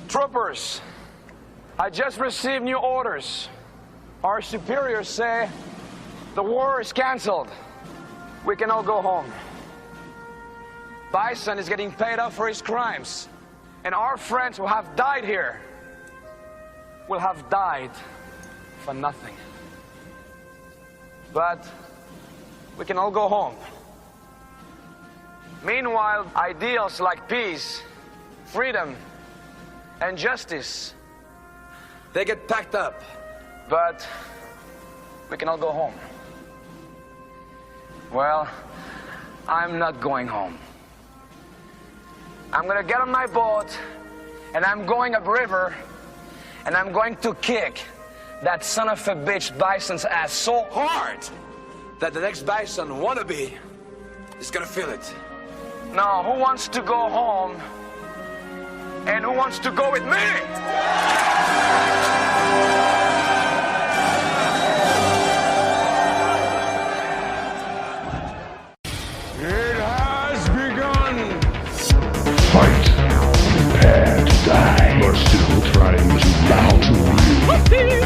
Troopers, I just received new orders. Our superiors say the war is canceled. We can all go home. Bison is getting paid off for his crimes. And our friends who have died here will have died for nothing. But we can all go home. Meanwhile, ideals like peace, freedom, and justice, they get packed up. But we can all go home. Well, I'm not going home. I'm gonna get on my boat, and I'm going upriver, and I'm going to kick that son of a bitch Bison's ass so hard that the next Bison wannabe is gonna feel it. Now, who wants to go home, and who wants to go with me? It has begun! Fight. Prepare to die. You're still trying to bow to me.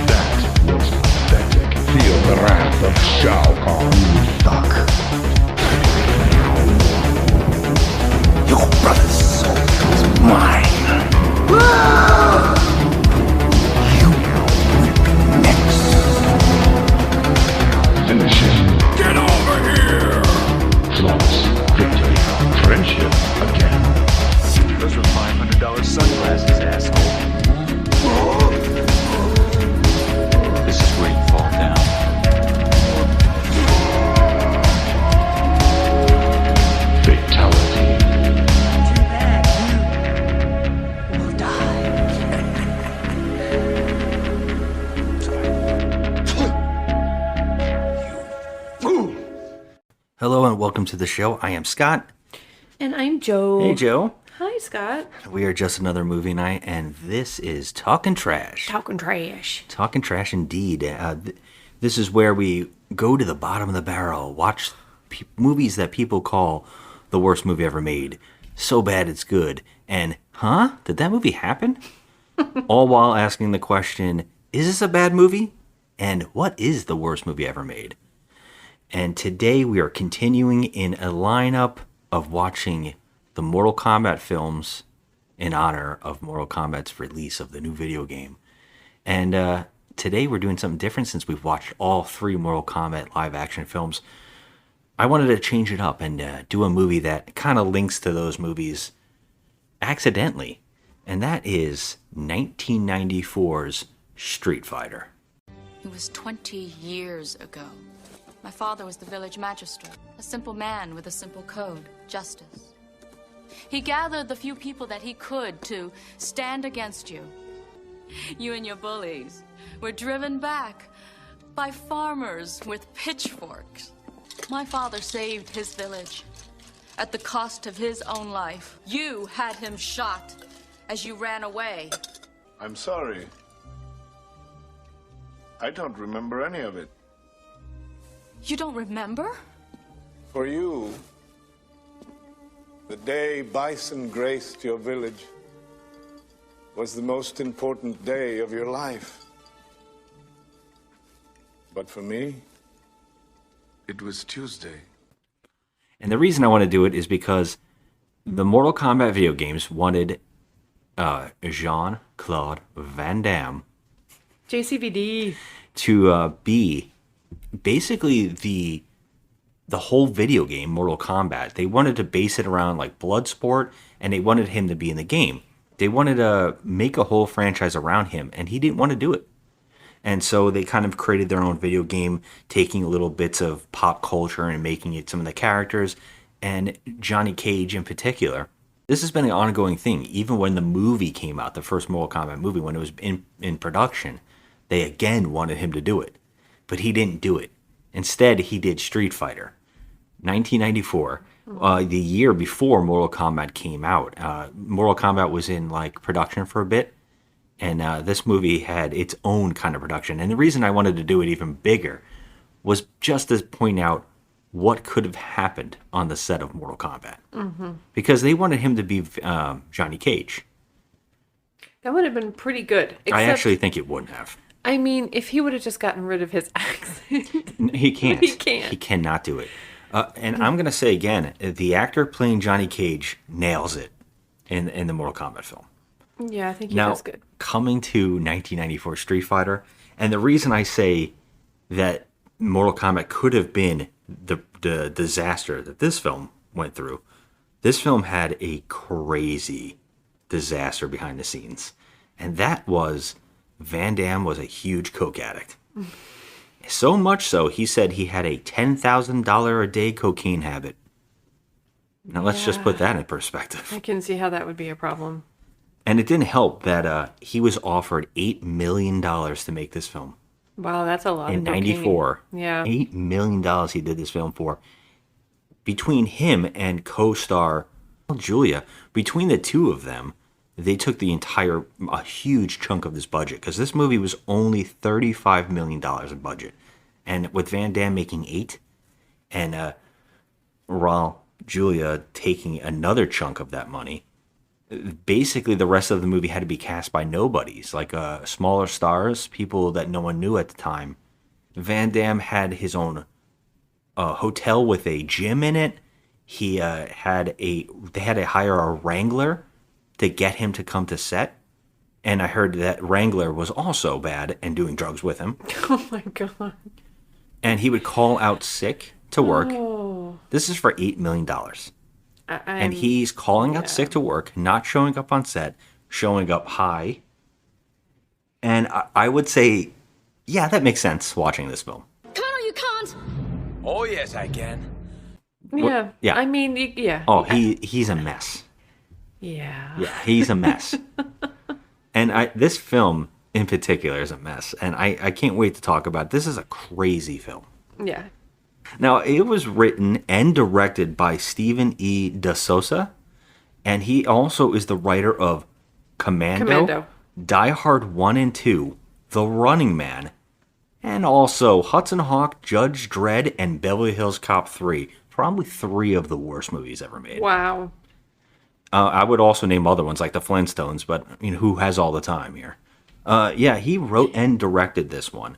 That was pathetic. Feel the wrath of Shao Kahn. Fuck. Your brother's soul is mine. You will be next. Finish him. Get over here! Flawless victory. Friendship again. Those were $500 sunglasses, asshole. This is where you fall down. Fatality. Too bad you will die. Hello and welcome to the show. I am Scott. And I'm Joe. Hey, Joe. Hi, Scott. We are just another movie night, and this is Talking Trash. Talking trash. Talking Trash indeed. This is where we go to the bottom of the barrel, watch movies that people call the worst movie ever made. So bad it's good. And, did that movie happen? All while asking the question, is this a bad movie? And what is the worst movie ever made? And today we are continuing in a lineup of watching the Mortal Kombat films in honor of Mortal Kombat's release of the new video game. And today we're doing something different since we've watched all three Mortal Kombat live action films. I wanted to change it up and do a movie that kind of links to those movies accidentally. And that is 1994's Street Fighter. It was 20 years ago. My father was the village magistrate, a simple man with a simple code, justice. He gathered the few people that he could to stand against you. You and your bullies were driven back by farmers with pitchforks. My father saved his village at the cost of his own life. You had him shot as you ran away. I'm sorry. I don't remember any of it. You don't remember? For you, the day Bison graced your village was the most important day of your life. But for me, it was Tuesday. And the reason I want to do it is because the Mortal Kombat video games wanted Jean-Claude Van Damme JCVD. to be basically the whole video game, Mortal Kombat. They wanted to base it around like Bloodsport, and they wanted him to be in the game. They wanted to make a whole franchise around him, and he didn't want to do it. And so they kind of created their own video game, taking little bits of pop culture and making it some of the characters, and Johnny Cage in particular. This has been an ongoing thing. Even when the movie came out, the first Mortal Kombat movie, when it was in production, they again wanted him to do it. But he didn't do it. Instead, he did Street Fighter. 1994, the year before Mortal Kombat came out. Mortal Kombat was in like production for a bit, and this movie had its own kind of production. And the reason I wanted to do it even bigger was just to point out what could have happened on the set of Mortal Kombat. Mm-hmm. Because they wanted him to be Johnny Cage. That would have been pretty good. I actually think it wouldn't have. I mean, if he would have just gotten rid of his accent. He can't. He can't. He cannot do it. And I'm going to say again, the actor playing Johnny Cage nails it in the Mortal Kombat film. Yeah, I think he Now, does good. coming to 1994 Street Fighter, and the reason I say that Mortal Kombat could have been the disaster that this film went through, this film had a crazy disaster behind the scenes. And that was Van Damme was a huge coke addict. So much so, he said he had a $10,000 a day cocaine habit. Now, let's just put that in perspective. I can see how that would be a problem. And it didn't help that he was offered $8 million to make this film. Wow, that's a lot In of cocaine. 94. Yeah. $8 million he did this film for. Between him and co-star Julia, between the two of them, they took a huge chunk of this budget. Because this movie was only $35 million in budget. And with Van Damme making 8, and Raul, Julia taking another chunk of that money, basically the rest of the movie had to be cast by nobodies, like smaller stars, people that no one knew at the time. Van Damme had his own hotel with a gym in it. They had to hire a wrangler to get him to come to set. And I heard that wrangler was also bad and doing drugs with him. Oh my god. And he would call out sick to work. Oh. This is for $8 million. And he's calling out sick to work, not showing up on set, showing up high. And I would say, yeah, that makes sense watching this film. Connor, you can't! Oh, yes, I can. Yeah. Yeah. I mean, yeah. Oh, he's a mess. Yeah. Yeah, he's a mess. And this film in particular is a mess. And I can't wait to talk about it. This is a crazy film. Yeah. Now, it was written and directed by Stephen E. D'Souza, and he also is the writer of Commando. Die Hard 1 and 2, The Running Man, and also Hudson Hawk, Judge Dredd, and Beverly Hills Cop 3. Probably 3 of the worst movies ever made. Wow. I would also name other ones like The Flintstones, but who has all the time here? Yeah, he wrote and directed this one.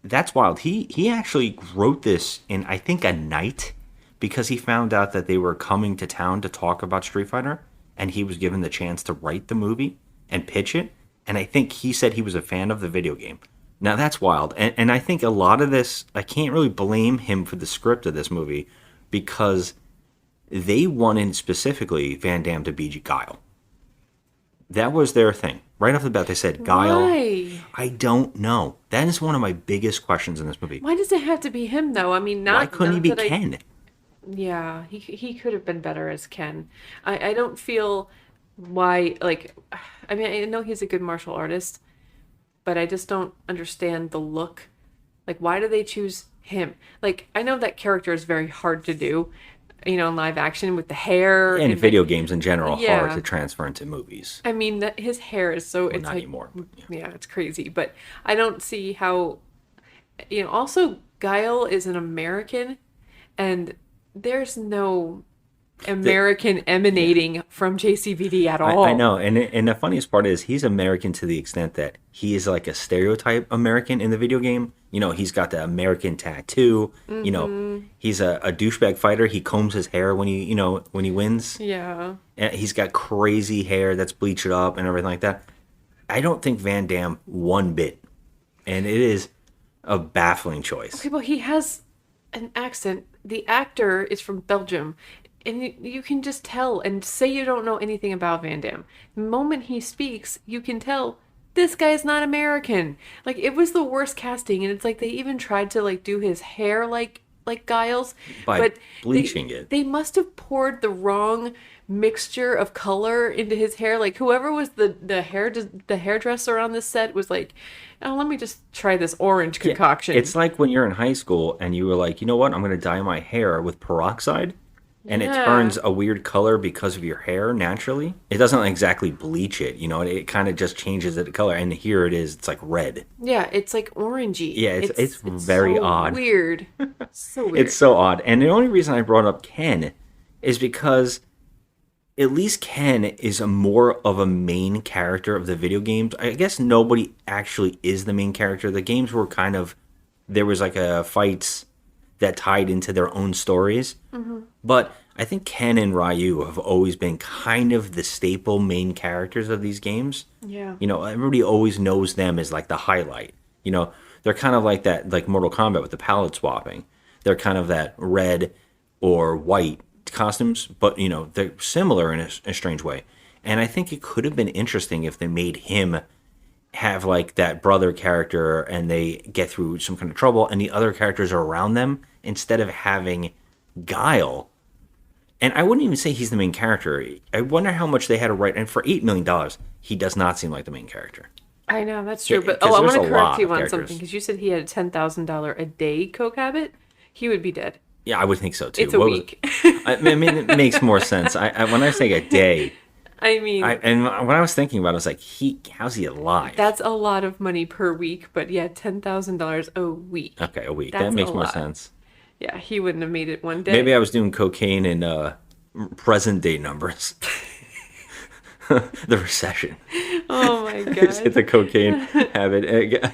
That's wild. He actually wrote this in, I think, a night, because he found out that they were coming to town to talk about Street Fighter, and he was given the chance to write the movie and pitch it. And I think he said he was a fan of the video game. Now, that's wild. And I think a lot of this, I can't really blame him for the script of this movie, because they wanted specifically Van Damme to be Guile. That was their thing. Right off the bat, they said, Guile. Why? I don't know. That is one of my biggest questions in this movie. Why does it have to be him, though? I mean, Why couldn't he be Ken? Yeah, he could have been better as Ken. I don't feel why, I mean, I know he's a good martial artist, but I just don't understand the look. Like, why do they choose him? Like, I know that character is very hard to do, in live action with the hair. And video games in general, Yeah. hard to transfer into movies. I mean, his hair is so, it's not like, anymore. Yeah, it's crazy. But I don't see how, also Guile is an American, and there's no American emanating from JCVD at all. I know, and the funniest part is he's American to the extent that he is like a stereotype American in the video game. He's got the American tattoo. He's a douchebag fighter. He combs his hair when he wins. Yeah. And he's got crazy hair that's bleached up and everything like that. I don't think Van Damme one bit, and it is a baffling choice. Okay, well, he has an accent. The actor is from Belgium. And you can just tell, and say you don't know anything about Van Damme. The moment he speaks, you can tell this guy's not American. Like, it was the worst casting, and it's like they even tried to do his hair like Guile's, By bleaching it. They must have poured the wrong mixture of color into his hair. Like, whoever was the hairdresser on this set was like, oh, let me just try this orange concoction. It's like when you're in high school and you were like, you know what, I'm going to dye my hair with peroxide. And it turns a weird color because of your hair naturally. It doesn't exactly bleach it, it kind of just changes the color. And here it is, it's like red. Yeah, it's like orangey. Yeah, it's very so odd. Weird. So weird. It's so odd. And the only reason I brought up Ken is because at least Ken is a more of a main character of the video games. I guess nobody actually is the main character. The games were kind of, there was like a fights that tied into their own stories. But I think Ken and Ryu have always been kind of the staple main characters of these games. Yeah. You know, everybody always knows them as like the highlight. You know, they're kind of like that, like Mortal Kombat with the palette swapping. They're kind of that red or white costumes, but, you know, they're similar in a strange way. And I think it could have been interesting if they made him have like that brother character and they get through some kind of trouble and the other characters are around them instead of having Guile. And I wouldn't even say he's the main character. I wonder how much they had to write. And for $8 million, he does not seem like the main character. I know, that's true. Yeah, But 'cause I there's want a to lot correct you of on characters. something, because you said he had a $10,000 a day coke habit. He would be dead. Yeah, I would think so too. It's a What was- week. I mean, it makes more sense. When I say a day, I mean, and when I was thinking about it, I was like, how's he alive? that's a lot of money per week. But yeah, $10,000 a week. Okay, a week. That's That makes a more lot. sense. Yeah, he wouldn't have made it one day. Maybe I was doing cocaine in present day numbers. The recession. Oh my Just hit god. the cocaine habit.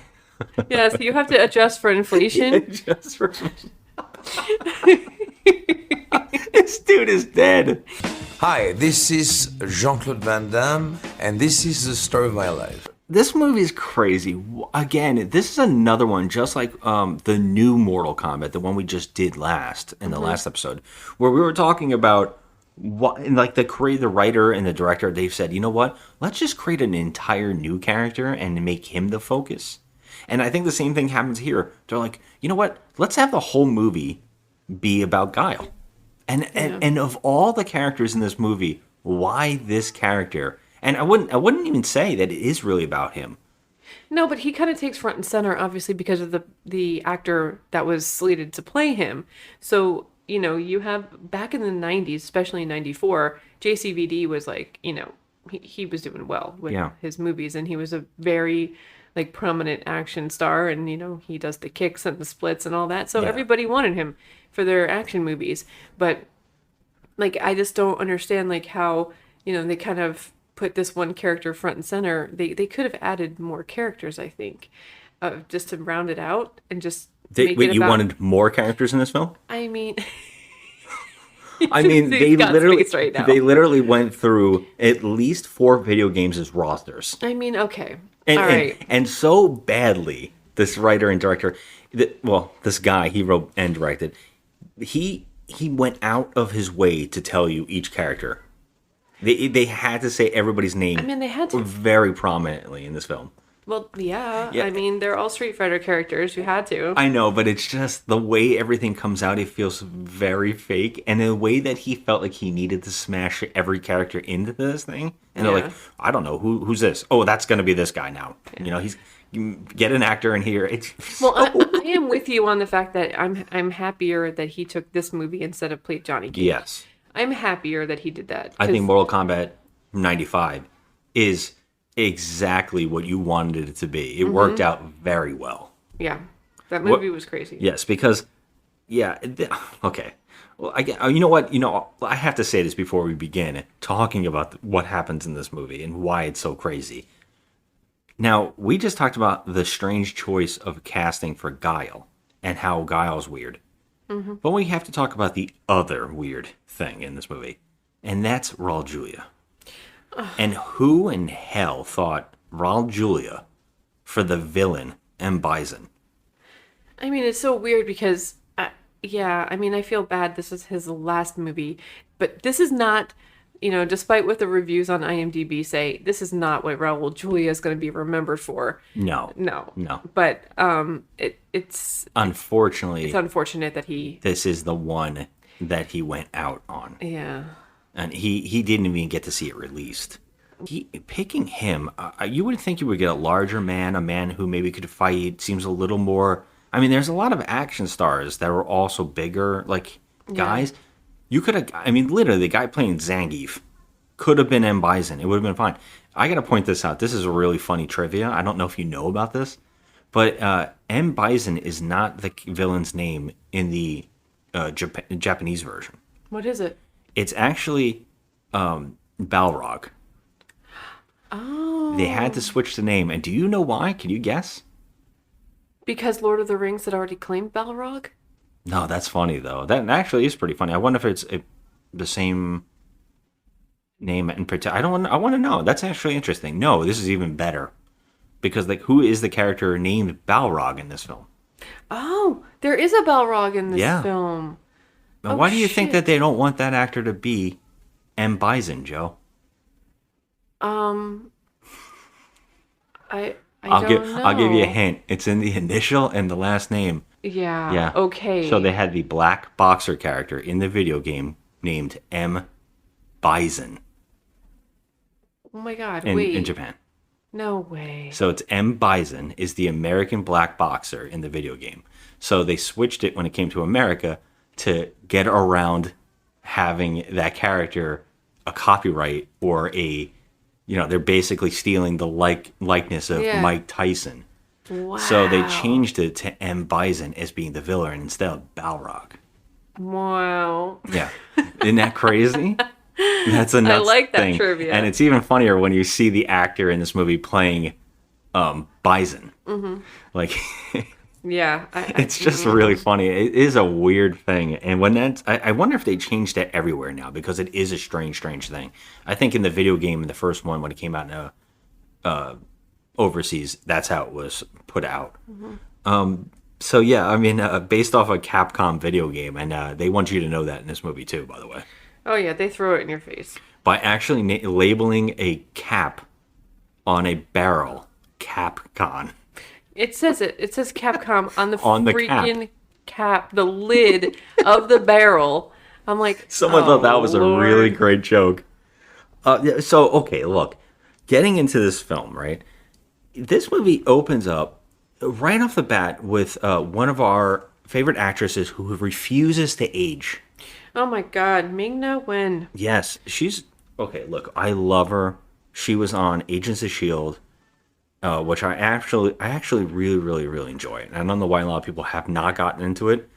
Yes, you have to adjust for inflation. Just for... This dude is dead. Hi, this is Jean-Claude Van Damme, and this is the story of my life. This movie is crazy. Again, this is another one, just like the new Mortal Kombat, the one we just did last in the last episode, where we were talking about what, like the writer and the director, they've said, you know what? Let's just create an entire new character and make him the focus. And I think the same thing happens here. They're like, you know what? Let's have the whole movie be about Guile. And of all the characters in this movie, why this character? And I wouldn't even say that it is really about him. No, but he kind of takes front and center, obviously, because of the actor that was slated to play him. So, you know, you have back in the 90s, especially in 94, JCVD was like, you know, he was doing well with his movies, and he was a very like prominent action star, and you know, he does the kicks and the splits and all that. So everybody wanted him for their action movies. But like, I just don't understand like how, you know, they kind of put this one character front and center. They could have added more characters, I think, just to round it out and just make it You about... wanted more characters in this film? I mean, they got literally space right now. they literally went through at least 4 video games as rosters. I mean, okay, And, all right. and so badly, this writer and director, this guy, he wrote and directed, he went out of his way to tell you each character. They had to say everybody's name. I mean, they had to. Very prominently in this film. Well, yeah. Yeah. I mean, they're all Street Fighter characters. You had to. I know, but it's just the way everything comes out, it feels very fake. And the way that he felt like he needed to smash every character into this thing. And they're like, I don't know, who's this? Oh, that's going to be this guy now. Yeah. You know, get an actor in here. It's Well, I am with you on the fact that I'm happier that he took this movie instead of played Johnny Cage. Yes. I'm happier that he did that. I think Mortal Kombat 95 is exactly what you wanted it to be. It worked out very well. Yeah. That movie was crazy. Yes, because, okay. Well, you know what? You know, I have to say this before we begin talking about what happens in this movie and why it's so crazy. Now, we just talked about the strange choice of casting for Guile and how Guile's weird. Mm-hmm. But we have to talk about the other weird thing in this movie, and that's Raul Julia. And who in hell thought Raul Julia for the villain M. Bison? I mean, it's so weird because, I mean, I feel bad. This is his last movie, but this is not, you know, despite what the reviews on IMDb say, this is not what Raul Julia is going to be remembered for. No. But it's unfortunately, it's unfortunate that this is the one that he went out on. Yeah. And he didn't even get to see it released. Picking him, you would think you would get a larger man, a man who maybe could fight, seems a little more... I mean, there's a lot of action stars that were also bigger, like, guys. You could have... I mean, literally, the guy playing Zangief could have been M. Bison. It would have been fine. I got to point this out. This is a really funny trivia. I don't know if you know about this, but M. Bison is not the villain's name in the Japanese version. What is it? It's actually Balrog. Oh. They had to switch the name, and do you know why? Can you guess? Because Lord of the Rings had already claimed Balrog? No, that's funny though. That actually is pretty funny. I wonder if it's the same name in particular. I want to know. That's actually interesting. No, this is even better. Because like, who is the character named Balrog in this film? Oh, there is a Balrog in this Yeah. film. Now, Oh, why do you think shit. that they don't want that actor to be M. Bison, Joe? I'll I'll give you a hint. It's in the initial and the last name. Yeah. Yeah. Okay. So they had the black boxer character in the video game named M. Bison Oh my God. in Wait. Japan. No way. So it's M. Bison is the American black boxer in the video game. So they switched it when it came to America to get around having that character a copyright or they're basically stealing the likeness of Yeah. Mike Tyson. Wow. So they changed it to M. Bison as being the villain instead of Balrog. Wow. Yeah. Isn't that crazy? That's a nuts like that thing. trivia. And it's even funnier when you see the actor in this movie playing Bison. Mm-hmm. Like, Yeah. it's just really funny. It is a weird thing. And when I wonder if they changed that everywhere now because it is a strange thing. I think in the video game, in the first one, when it came out in overseas, that's how it was put out. Mm-hmm. So yeah, I mean, based off a Capcom video game, and they want you to know that in this movie too, by the way, Oh, yeah. They throw it in your face. by actually labeling a cap on a barrel, Capcom. It says it. It says Capcom on the On the freaking cap, the lid of the barrel. I'm like, Someone thought that was a Lord. really great joke. So okay, look, getting into this film, right? This movie opens up right off the bat with one of our favorite actresses who refuses to age. Oh my God, Ming-Na Wen. Yes, she's okay. Look, I love her. She was on Agents of Shield, which I actually really enjoy. And I don't know why a lot of people have not gotten into it.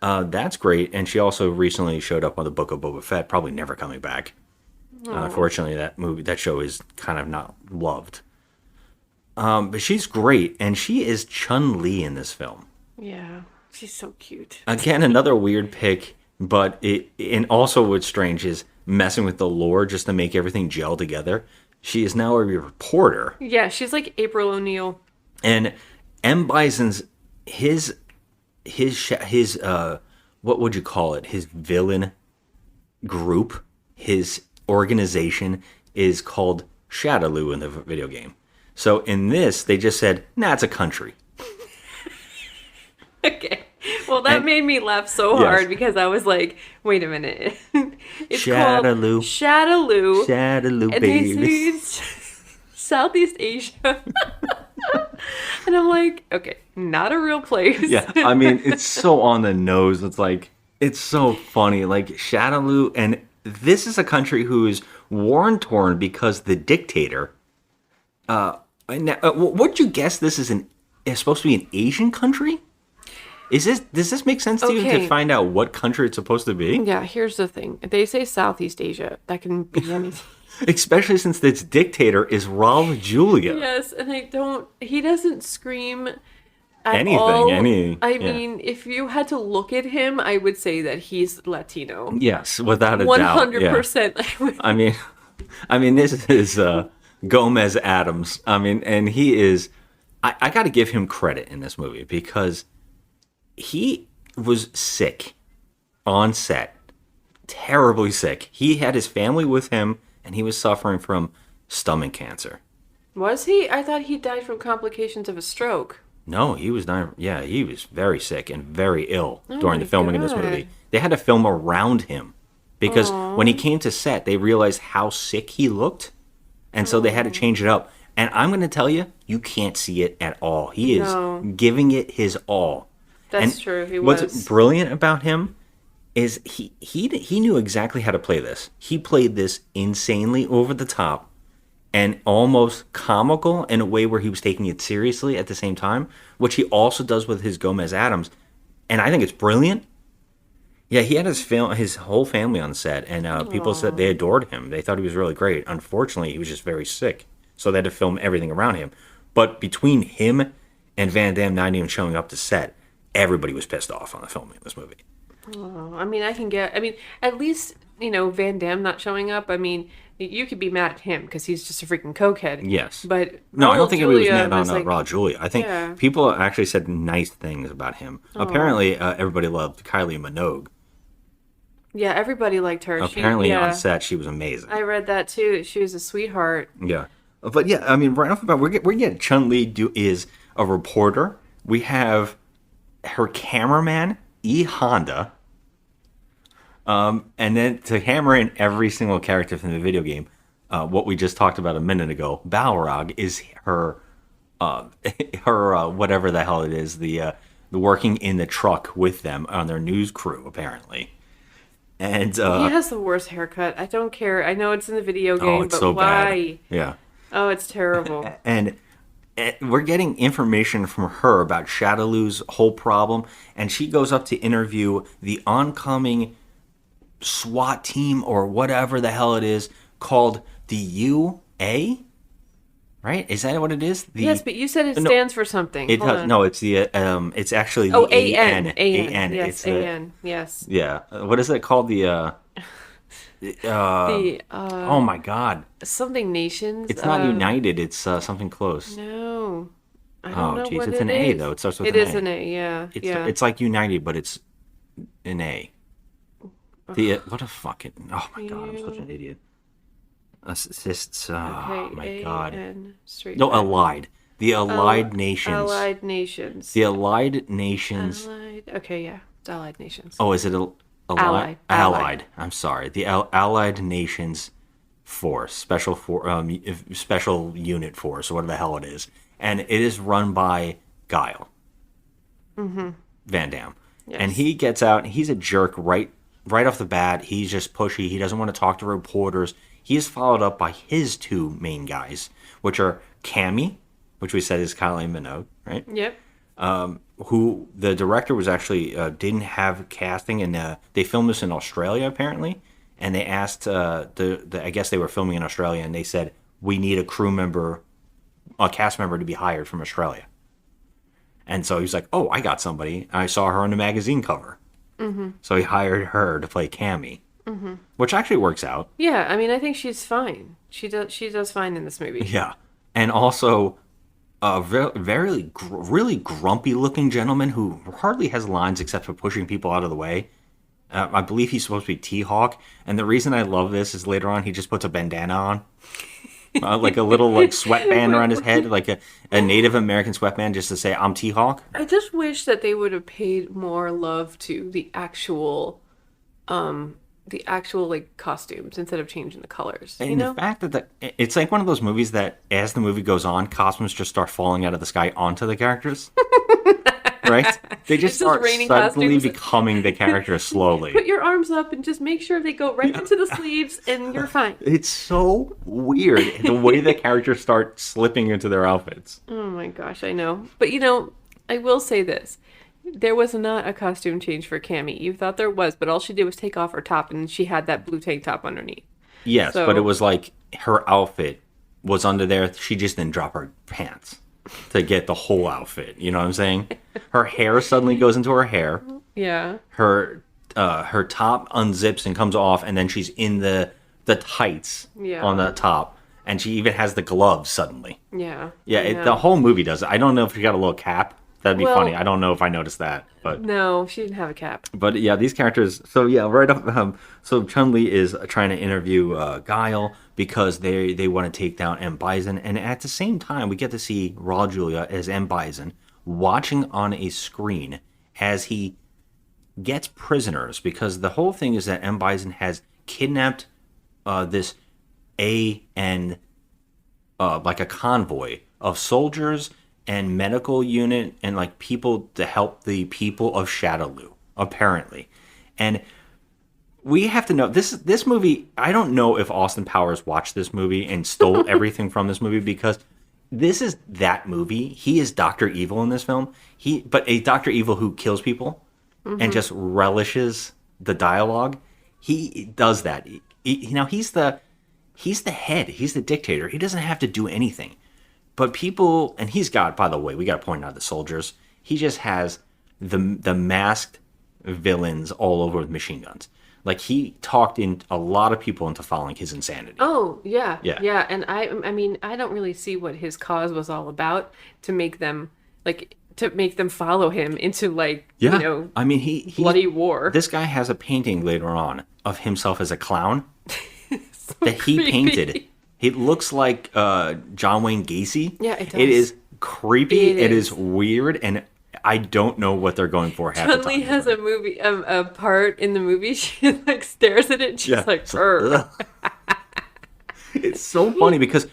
That's great. And she also recently showed up on the Book of Boba Fett, probably never coming back. Unfortunately, that show is kind of not loved. But she's great, and she is Chun-Li in this film. Yeah, she's so cute. Again, another weird pick, but and also what's strange is messing with the lore just to make everything gel together. She is now a reporter, Yeah, she's like April O'Neil. and M. Bison's his what would you call it? His villain group, his organization is called Shadaloo in the video game. So in this, they just said, "Nah, it's a country." Okay. Well, that made me laugh so hard because I was like, wait a minute. It's Shadaloo. called Shadaloo. Shadaloo, And they baby. say it's Southeast Asia. And I'm like, okay, not a real place. Yeah, I mean, it's so on the nose. It's like, it's so funny. Like, Shadaloo, and this is a country who is war-torn because the dictator. Would you guess this is it's supposed to be an Asian country? Does this make sense to you to Okay. find out what country it's supposed to be? Yeah, here's the thing. They say Southeast Asia. That can be anything. Especially since its dictator is Raul Julia. Yes, and he doesn't scream at Anything, all. I yeah. mean, if you had to look at him, I would say that he's Latino. Yes, without a doubt. Yeah. 100%. I mean, this is Gomez Adams. I mean, and he is. I got to give him credit in this movie because he was sick on set, terribly sick. He had his family with him, and he was suffering from stomach cancer. Was he? I thought he died from complications of a stroke. No, he was not. Yeah, he was very sick and very ill during my the filming of this God. movie. They had to film around him because when he came to set, they realized how sick he looked, and so they had to change it up. And I'm going to tell you, you can't see it at all. He is giving it his all. That's And true. He what's was. brilliant about him is he knew exactly how to play this. He played this insanely over the top and almost comical in a way where he was taking it seriously at the same time, which he also does with his Gomez Adams. And I think it's brilliant. Yeah, he had his whole family on set, and people said they adored him. They thought he was really great. Unfortunately, he was just very sick, so they had to film everything around him. But between him and Van Damme not even showing up to set, everybody was pissed off on the filming of this movie. Oh, I mean, at least, Van Damme not showing up. I mean, you could be mad at him because he's just a freaking cokehead. Yes. But No, I don't Raul think anybody was Julia mad on was like, Raul Julia. I think Yeah. people actually said nice things about him. Apparently, everybody loved Kylie Minogue. Yeah, everybody liked her. Apparently, on set, she was amazing. I read that too. She was a sweetheart. Yeah. But yeah, I mean, right off the bat, we're getting Chun-Li is a reporter. We have her cameraman, E. Honda. And then to hammer in every single character from the video game, what we just talked about a minute ago, Balrog is her whatever the hell it is, the working in the truck with them on their news crew, apparently. And He has the worst haircut. I don't care. I know it's in the video game, it's but so why? bad. Yeah. Oh, it's terrible. And we're getting information from her about Shadaloo's whole problem, and she goes up to interview the oncoming SWAT team or whatever the hell it is called the UA, right? Is that what it is? Yes, but you said it stands for something. It Hold does. on. No, it's it's actually the AN. AN. Yes, It's AN. Yes. yeah. What is it called? Oh my God! Something nations. It's not United. It's something close. No. I don't know geez, what it's it an A is. though. It starts with It an is A. an A, yeah. Yeah. It's like United, but it's an A. What a fucking... Oh my God, I'm such an idiot. Assists... Oh my God. No, Allied. The Allied Nations. Allied Nations. The Allied Nations... Allied. Okay, yeah. It's Allied Nations. Oh, is it Allied? Allied. I'm sorry. The Allied Nations Force. Special Unit Force, or whatever the hell it is. And it is run by Guile. Mm-hmm. Van Damme. Yes. And he gets out, he's a jerk right off the bat. He's just pushy. He doesn't want to talk to reporters. He is followed up by his two main guys, which are Cammy, which we said is Kylie Minogue, right? Yep. Who the director was actually didn't have casting, and they filmed this in Australia apparently. And they asked I guess they were filming in Australia, and they said we need a cast member to be hired from Australia. And so he's like, "Oh, I got somebody. I saw her on the magazine cover." Mm-hmm. So he hired her to play Cammy, which actually works out. Yeah, I mean, I think she's fine. She does fine in this movie. Yeah, and also a very really grumpy looking gentleman who hardly has lines except for pushing people out of the way. I believe he's supposed to be T-Hawk, and the reason I love this is later on he just puts a bandana on. Like a little sweatband around his head, like a Native American sweatband, just to say I'm T-Hawk. I just wish that they would have paid more love to the actual costumes instead of changing the colors. And the fact that it's like one of those movies that as the movie goes on, costumes just start falling out of the sky onto the characters. Right? They just start raining suddenly costumes. becoming the characters slowly. Put your arms up and just make sure they go right into the sleeves and you're fine. It's so weird the way the characters start slipping into their outfits. Oh my gosh, I know. But I will say this. There was not a costume change for Cammy. You thought there was, but all she did was take off her top and she had that blue tank top underneath. Yes, but it was like her outfit was under there. She just didn't drop her pants to get the whole outfit. You know what I'm saying? Her hair suddenly goes into her hair. Yeah. Her top unzips and comes off, and then she's in the tights on the top. And she even has the gloves suddenly. Yeah. Yeah, the whole movie does it. I don't know if she got a little cap. That'd be funny. I don't know if I noticed that, but no, she didn't have a cap. But yeah, these characters. So yeah, right up. So Chun-Li is trying to interview Guile because they want to take down M. Bison, and at the same time, we get to see Raul Julia as M. Bison watching on a screen as he gets prisoners, because the whole thing is that M. Bison has kidnapped this AN like a convoy of soldiers and medical unit and like people to help the people of Shadaloo, apparently. And we have to know this movie. I don't know if Austin Powers watched this movie and stole everything from this movie, because this is that movie. He is Dr. Evil in this film. But a Dr. Evil who kills people and just relishes the dialogue, he does that. He's the head. He's the dictator. He doesn't have to do anything. But people, and he's got, by the way, we got to point out the soldiers. He just has the masked villains all over with machine guns. Like, he talked in a lot of people into following his insanity. Oh, yeah. Yeah. Yeah, and I mean, I don't really see what his cause was all about to make them follow him into, like, Yeah. you know, I mean, he bloody war. This guy has a painting later on of himself as a clown So that he creepy. painted. It looks like John Wayne Gacy. Yeah, it does. It is creepy. It is is. weird, and I don't know what they're going for half the time. Chun-Li has a part in the movie. She like stares at it. And she's like, "Ugh." It's so funny because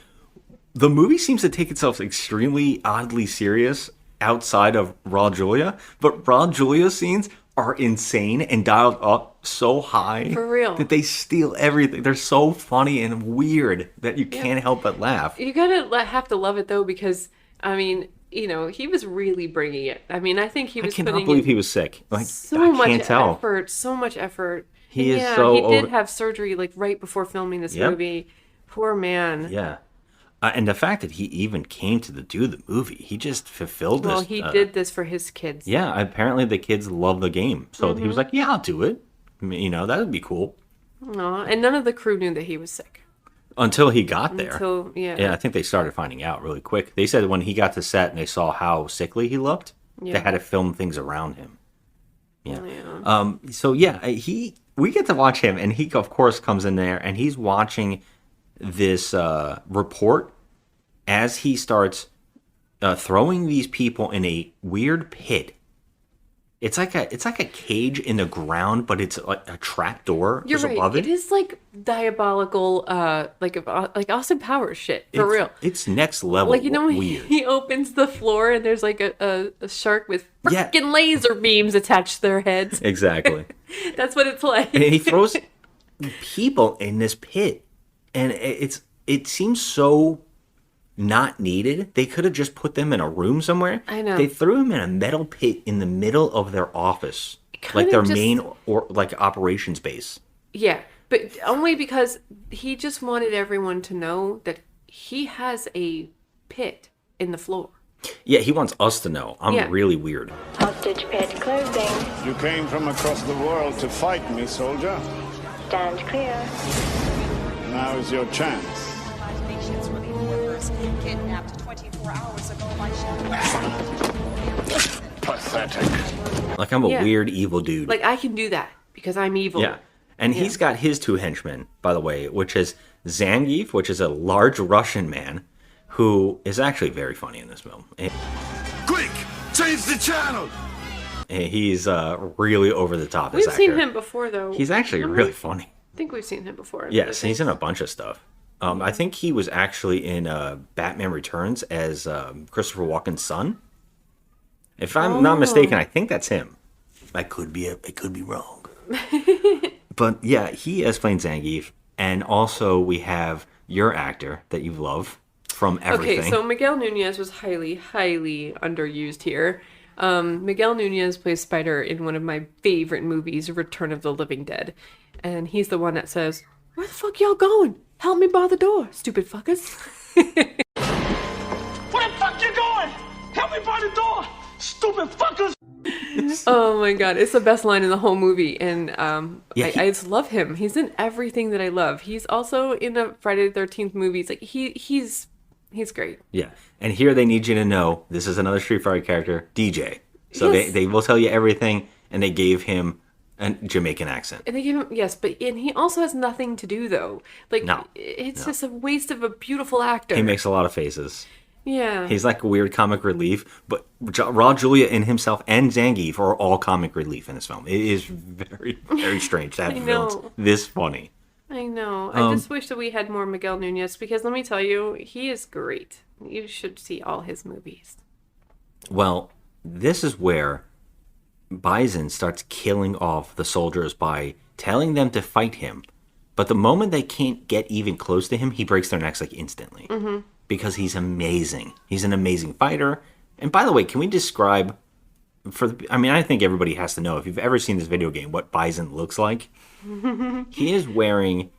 the movie seems to take itself extremely oddly serious outside of Raul Julia, but Raul Julia's scenes are insane and dialed up so high For real. that they steal everything. They're so funny and weird that you can't help but laugh. You gotta have to love it though, because I mean, you know, he was really bringing it. I mean, I think he I was cannot putting believe in he was sick. Like, so I much can't tell. effort, so much effort. He And is yeah, so he did over- have surgery like right before filming this Yep. movie. Poor man. Yeah. And the fact that he even came to do the movie, he just fulfilled this. Well, he did this for his kids. Yeah, apparently the kids love the game. So he Mm-hmm. was like, yeah, I'll do it. I mean, that would be cool. Aw, and none of the crew knew that he was sick. Until he got there. Yeah. I think they started finding out really quick. They said when he got to set and they saw how sickly he looked, they Yeah. had to film things around him. Yeah. Yeah. So yeah, we get to watch him, and he of course comes in there, and he's watching this report as he starts throwing these people in a weird pit. It's like a cage in the ground, but it's like a trap door You're just right. above It is like diabolical, like Austin Powers shit for real. It's next level. Like, you know, when weird. he opens the floor and there's like a shark with Yeah. freaking laser beams attached to their heads. Exactly. That's what it's like. And he throws people in this pit, and it seems so not needed. They could have just put them in a room somewhere. I know. They threw them in a metal pit in the middle of their office, Kind like of their just- main or like operations base. Yeah, but only because he just wanted everyone to know that he has a pit in the floor. Yeah, he wants us to know. I'm Yeah. really weird. Hostage pit closing. You came from across the world to fight me, soldier. Stand clear. Now is your chance. Nations relief workers kidnapped 24 hours ago by Shadaloo. Pathetic. Like I'm a Yeah. weird evil dude. Like, I can do that because I'm evil. Yeah. And he's got his two henchmen, by the way, which is Zangief, which is a large Russian man who is actually very funny in this film. And Quick, change the channel. he's really over the top. We've this seen actor. him before, though. He's actually really funny. I think we've seen him before. Yes, and he's in a bunch of stuff. I think he was actually in Batman Returns as Christopher Walken's son. If I'm not mistaken, I think that's him. I could be wrong. But yeah, he is playing Zangief, and also we have your actor that you love from everything. Okay, so Miguel Nunez was highly, highly underused here. Miguel Nunez plays Spider in one of my favorite movies, Return of the Living Dead. And he's the one that says, "Where the fuck y'all going? Help me bar the door, stupid fuckers." Where the fuck you going? Help me by the door, stupid fuckers! Oh my god, it's the best line in the whole movie, and Yeah, I just love him. He's in everything that I love. He's also in the Friday the 13th movies. Like he's great. Yeah, and here they need you to know this is another Street Fighter character, DJ. So Yes. they will tell you everything, and they gave him a Jamaican accent. And they give him and he also has nothing to do though. Like No, it's just a waste of a beautiful actor. He makes a lot of faces. yeah. He's like a weird comic relief, but Raul Julia and himself and Zangief are all comic relief in this film. It is very, very strange to have I villains know. this funny. I know. I just wish that we had more Miguel Nunez because let me tell you, he is great. You should see all his movies. Well, this is where Bison starts killing off the soldiers by telling them to fight him. But the moment they can't get even close to him, he breaks their necks like instantly. Because he's amazing. He's an amazing fighter. And by the way, can we describe I think everybody has to know, if you've ever seen this video game, what Bison looks like. He is wearing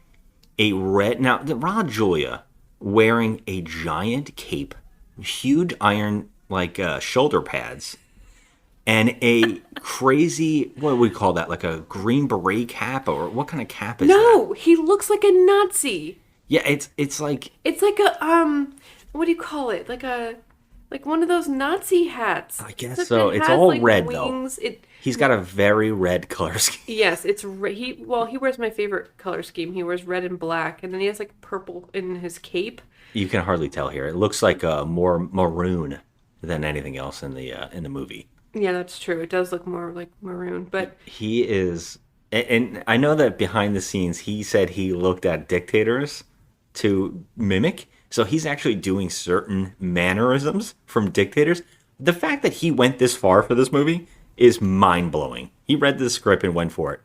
a red... Now, Raw Julia wearing a giant cape, huge iron, shoulder pads, and a crazy... What do we call that? Like a green beret cap? Or what kind of cap is that? No, he looks like a Nazi. Yeah, it's like... It's like a, what do you call it? Like one of those Nazi hats. I guess so. It's all red, wings. though. He's got a very red color scheme. Yes, it's he wears my favorite color scheme. He wears red and black, and then he has like purple in his cape. You can hardly tell here. It looks like more maroon than anything else in the movie. Yeah, that's true. It does look more like maroon, but he is. And I know that behind the scenes, he said he looked at dictators to mimic. So he's actually doing certain mannerisms from dictators. The fact that he went this far for this movie is mind-blowing. He read the script and went for it.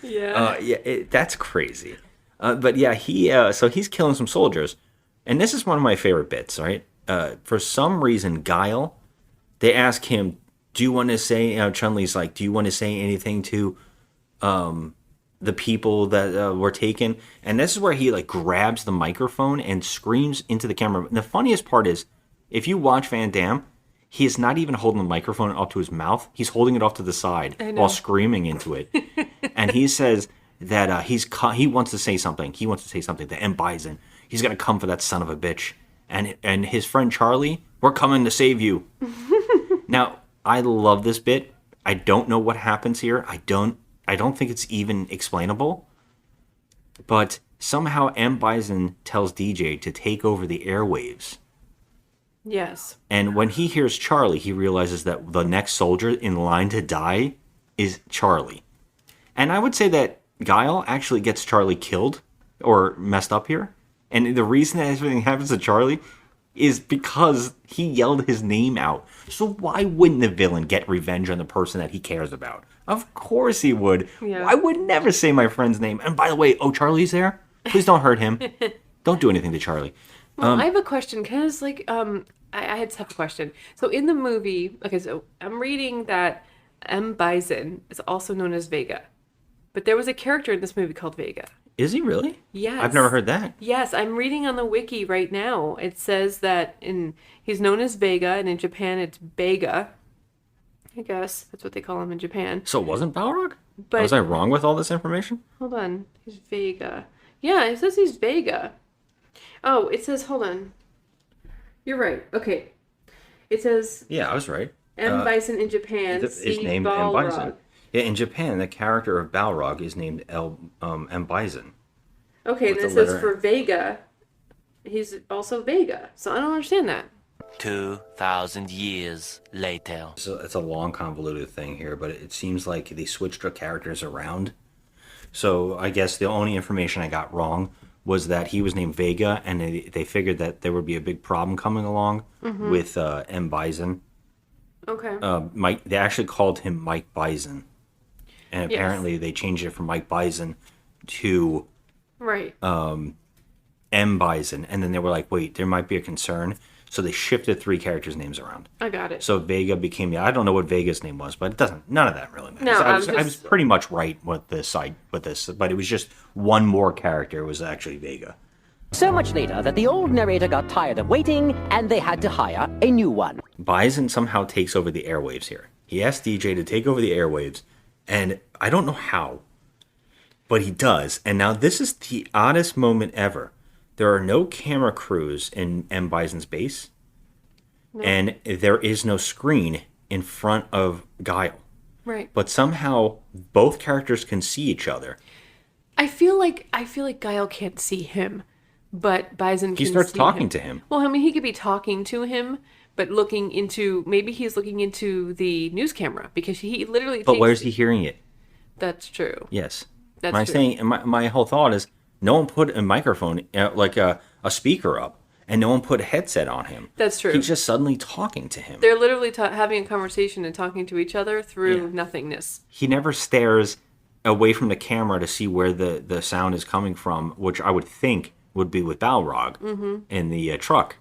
Yeah. That's crazy. But yeah, so he's killing some soldiers. And this is one of my favorite bits, right? For some reason, Guile, they ask him, do you want to say, Chun-Li's like, do you want to say anything to the people that were taken? And this is where he grabs the microphone and screams into the camera. And the funniest part is, if you watch Van Damme, he is not even holding the microphone up to his mouth. He's holding it off to the side while screaming into it. And he says that he wants to say something. He wants to say something to M. Bison. He's going to come for that son of a bitch. And his friend Charlie, we're coming to save you. Now, I love this bit. I don't know what happens here. I don't think it's even explainable. But somehow M. Bison tells DJ to take over the airwaves. Yes. And when he hears Charlie, he realizes that the next soldier in line to die is Charlie. And I would say that Guile actually gets Charlie killed or messed up here. And the reason that everything happens to Charlie is because he yelled his name out. So why wouldn't the villain get revenge on the person that he cares about? Of course he would. Yeah. I would never say my friend's name. And by the way, Charlie's there? Please don't hurt him. Don't do anything to Charlie. Well, I have a question, because, I had to have a question. So in the movie, okay, so I'm reading that M. Bison is also known as Vega. But there was a character in this movie called Vega. Is he really? Yes. I've never heard that. Yes, I'm reading on the wiki right now. It says that he's known as Vega, and in Japan it's Bega. I guess that's what they call him in Japan. So it wasn't Balrog? But was I wrong with all this information? Hold on. He's Vega. Yeah, it says he's Vega. Oh, it says, hold on. You're right. Okay. It says... Yeah, I was right. M. Bison in Japan. Is named M. Bison. Yeah, in Japan, the character of Balrog is named M. Bison. Okay, and it says for Vega, he's also Vega. So I don't understand that. 2,000 years later. So it's a long, convoluted thing here, but it seems like they switched the characters around. So I guess the only information I got wrong was that he was named Vega, and they figured that there would be a big problem coming along with M. Bison. Okay. They actually called him Mike Bison. And apparently they changed it from Mike Bison to M. Bison. And then they were like, wait, there might be a concern. So they shifted 3 characters' names around. I got it. So Vega became I don't know what Vega's name was, but it doesn't. None of that really matters. No, I was pretty much right with this, but it was just one more character. It was actually Vega. So much later that the old narrator got tired of waiting, and they had to hire a new one. Bison somehow takes over the airwaves here. He asked DJ to take over the airwaves, and I don't know how, but he does. And now this is the oddest moment ever. There are no camera crews in M. Bison's base, and there is no screen in front of Guile. Right. But somehow both characters can see each other. I feel like Guile can't see him, but Bison can see him. He starts talking to him. Well, I mean, he could be talking to him, but maybe he's looking into the news camera, because he literally But where's he hearing it? That's true. Yes. That's true. My whole thought is, no one put a microphone, like a speaker up, and no one put a headset on him. That's true. He's just suddenly talking to him. They're literally having a conversation and talking to each other through nothingness. He never stares away from the camera to see where the sound is coming from, which I would think would be with Balrog in the truck.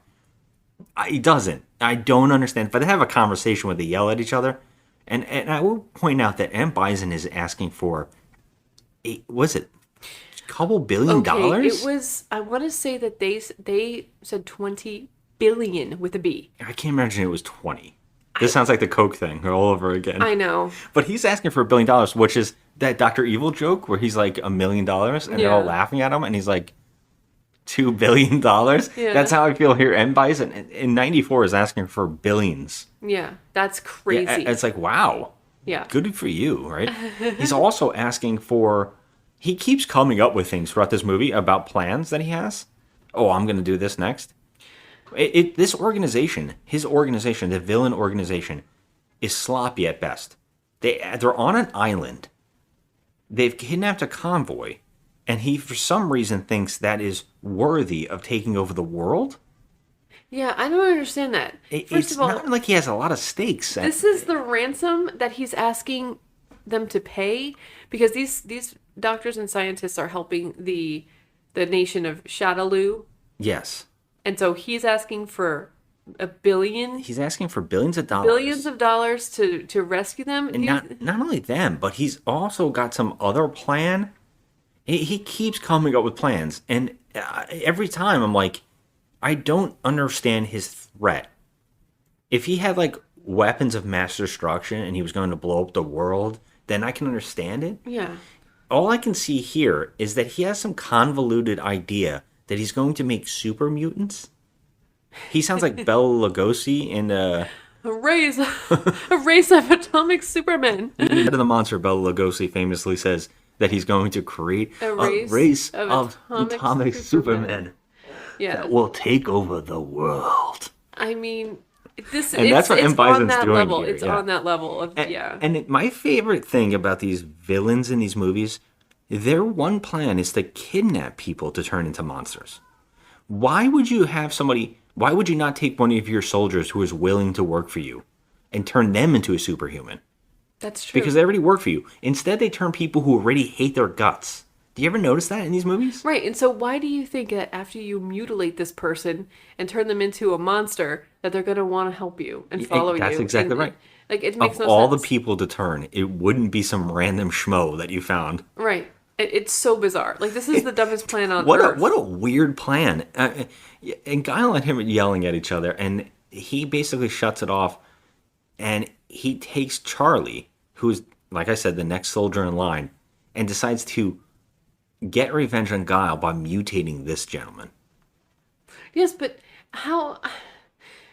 He doesn't. I don't understand. But they have a conversation where they yell at each other. And I will point out that M. Bison is asking for, was it a couple $billion? It was, I want to say that they said 20 billion with a B. I can't imagine it was 20. This sounds like the Coke thing all over again. I know. But he's asking for $1 billion, which is that Dr. Evil joke where he's like $1 million and they're all laughing at him and he's like, $2 billion? Yeah. That's how I feel here. M. Bison in 94 is asking for billions. Yeah, that's crazy. Yeah, it's like, wow. Yeah. Good for you, right? He's also asking for, he keeps coming up with things throughout this movie about plans that he has. Oh, I'm going to do this next. This organization, his organization, the villain organization, is sloppy at best. They're on an island. They've kidnapped a convoy. And he, for some reason, thinks that is worthy of taking over the world? Yeah, I don't understand that. It's not like he has a lot of stakes. This is the ransom that he's asking them to pay because these doctors and scientists are helping the nation of Shadaloo. Yes. And so he's asking for $1 billion. He's asking for billions of dollars. Billions of dollars to rescue them. And not only them, but he's also got some other plan. He keeps coming up with plans, and every time I'm like, I don't understand his threat. If he had like weapons of mass destruction and he was going to blow up the world, then I can understand it. Yeah. All I can see here is that he has some convoluted idea that he's going to make super mutants. He sounds like Bela Lugosi in a race of atomic supermen. Head of the Monster, Bela Lugosi famously says that he's going to create a race of atomic supermen that will take over the world. I mean, that's what M. Bison's doing level. here. It's on that level of And my favorite thing about these villains in these movies, their one plan is to kidnap people to turn into monsters. Why would you not take one of your soldiers who is willing to work for you and turn them into a superhuman? That's true. Because they already work for you. Instead, they turn people who already hate their guts. Do you ever notice that in these movies? Right. And so why do you think that after you mutilate this person and turn them into a monster, that they're going to want to help you and follow you? That's exactly right. Like, it makes no sense. Of all the people to turn, it wouldn't be some random schmo that you found. Right. It's so bizarre. Like, this is the dumbest plan on earth. What a weird plan. And Guile and him are yelling at each other, and he basically shuts it off, and he takes Charlie, who's, like I said, the next soldier in line, and decides to get revenge on Guile by mutating this gentleman. Yes, but how...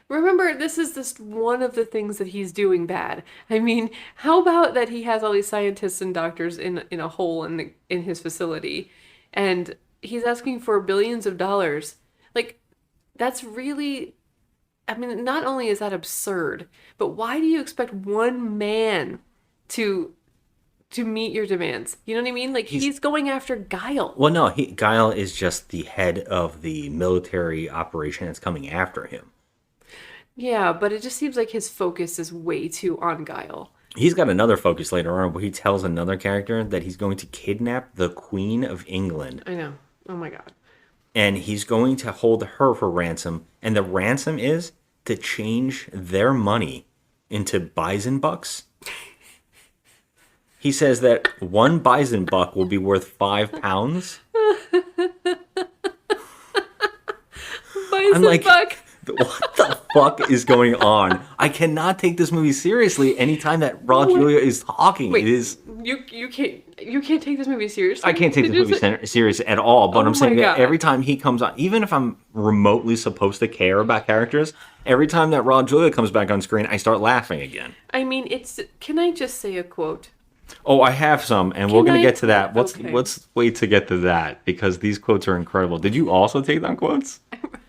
Remember, this is just one of the things that he's doing bad. I mean, how about that he has all these scientists and doctors in a hole in his facility, and he's asking for billions of dollars. Like, that's really... I mean, not only is that absurd, but why do you expect one man to meet your demands? You know what I mean? Like, he's going after Guile. Well, no, Guile is just the head of the military operation that's coming after him. Yeah, but it just seems like his focus is way too on Guile. He's got another focus later on where he tells another character that he's going to kidnap the Queen of England. I know. Oh my god. And he's going to hold her for ransom. And the ransom is to change their money into bison bucks. He says that one bison buck will be worth £5. Bison buck. What the fuck is going on? I cannot take this movie seriously anytime that Raul Julia is talking. Wait, it is you can't take this movie seriously. I can't take this movie serious at all, but I'm saying that every time he comes on, even if I'm remotely supposed to care about characters, every time that Raul Julia comes back on screen, I start laughing again. I mean, can I just say a quote? Oh, I have some, and we're going to get to that. Let's wait to get to that, because these quotes are incredible. Did you also take down quotes?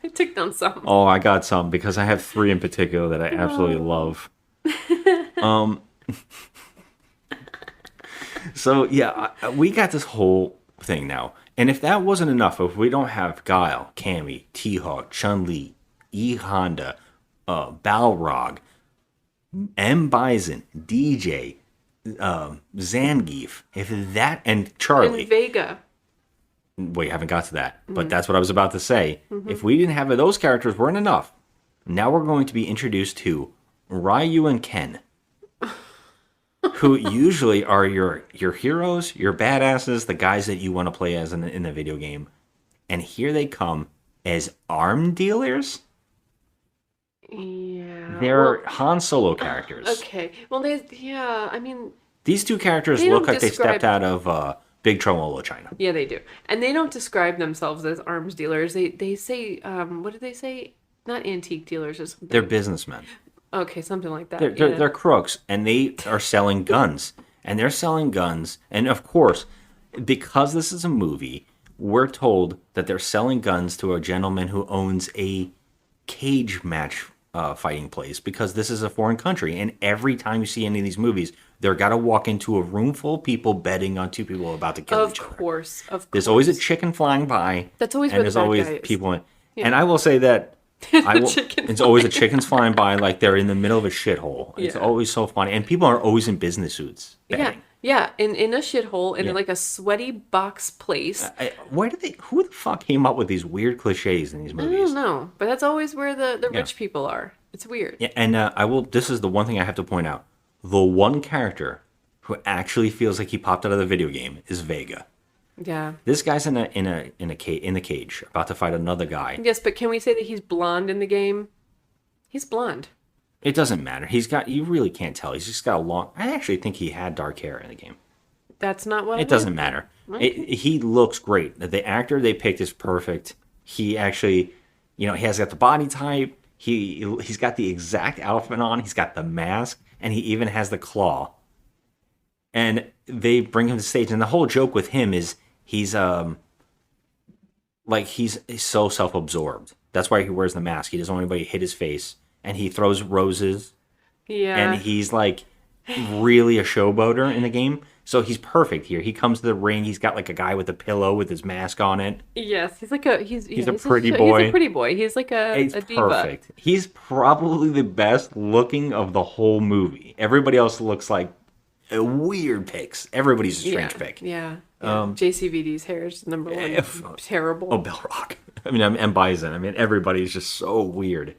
I took down some. Oh, I got some, because I have 3 in particular that I absolutely love. So, yeah, we got this whole thing now. And if that wasn't enough, if we don't have Guile, Cammy, T-Hawk, Chun-Li, E. Honda, Balrog, M. Bison, DJ... Zangief, and Charlie and Vega. Well, you haven't got to that, but that's what I was about to say. If we didn't have those characters, weren't enough. Now we're going to be introduced to Ryu and Ken. who usually are your heroes, your badasses, the guys that you want to play as in the video game. And here they come as arm dealers. Yeah. They're Han Solo characters. Okay. Well, I mean... These two characters look like they stepped out of Big Trouble in Little China. Yeah, they do. And they don't describe themselves as arms dealers. They say, what did they say? Not antique dealers or something. They're businessmen. Okay, something like that. They're crooks, and they are selling guns. And they're selling guns. And of course, because this is a movie, we're told that they're selling guns to a gentleman who owns a cage match fighting place, because this is a foreign country. And every time you see any of these movies, they're got to walk into a room full of people betting on two people about to kill each other. Of course. There's always a chicken flying by. That's always and where the there's bad always guy is. people in. Yeah. And I will say that it's always a chicken's flying by like they're in the middle of a shithole. It's always so funny. And people are always in business suits betting. Yeah, in a shithole, in like a sweaty box place. Who the fuck came up with these weird cliches in these movies? I don't know, but that's always where the rich people are. It's weird. Yeah, and this is the one thing I have to point out. The one character who actually feels like he popped out of the video game is Vega. Yeah. This guy's in the cage, about to fight another guy. Yes, but can we say that he's blonde in the game? He's blonde. It doesn't matter. You really can't tell. He's just got a long. I actually think he had dark hair in the game. That's not what it doesn't matter. Okay. He looks great. The actor they picked is perfect. He actually, he has got the body type. He's got the exact outfit on. He's got the mask, and he even has the claw. And they bring him to stage, and the whole joke with him is he's so self-absorbed. That's why he wears the mask. He doesn't want anybody to hit his face, and he throws roses. Yeah. And he's like really a showboater in the game. So he's perfect here. He comes to the ring. He's got like a guy with a pillow with his mask on it. Yes, he's like a he's a pretty boy. He's a pretty boy. He's like a diva. Perfect. He's probably the best looking of the whole movie. Everybody else looks like weird picks. Everybody's a strange pick. Yeah. JCVD's hair is number one. Terrible. Oh, Bell Rock. I mean, and Bison. I mean, everybody's just so weird.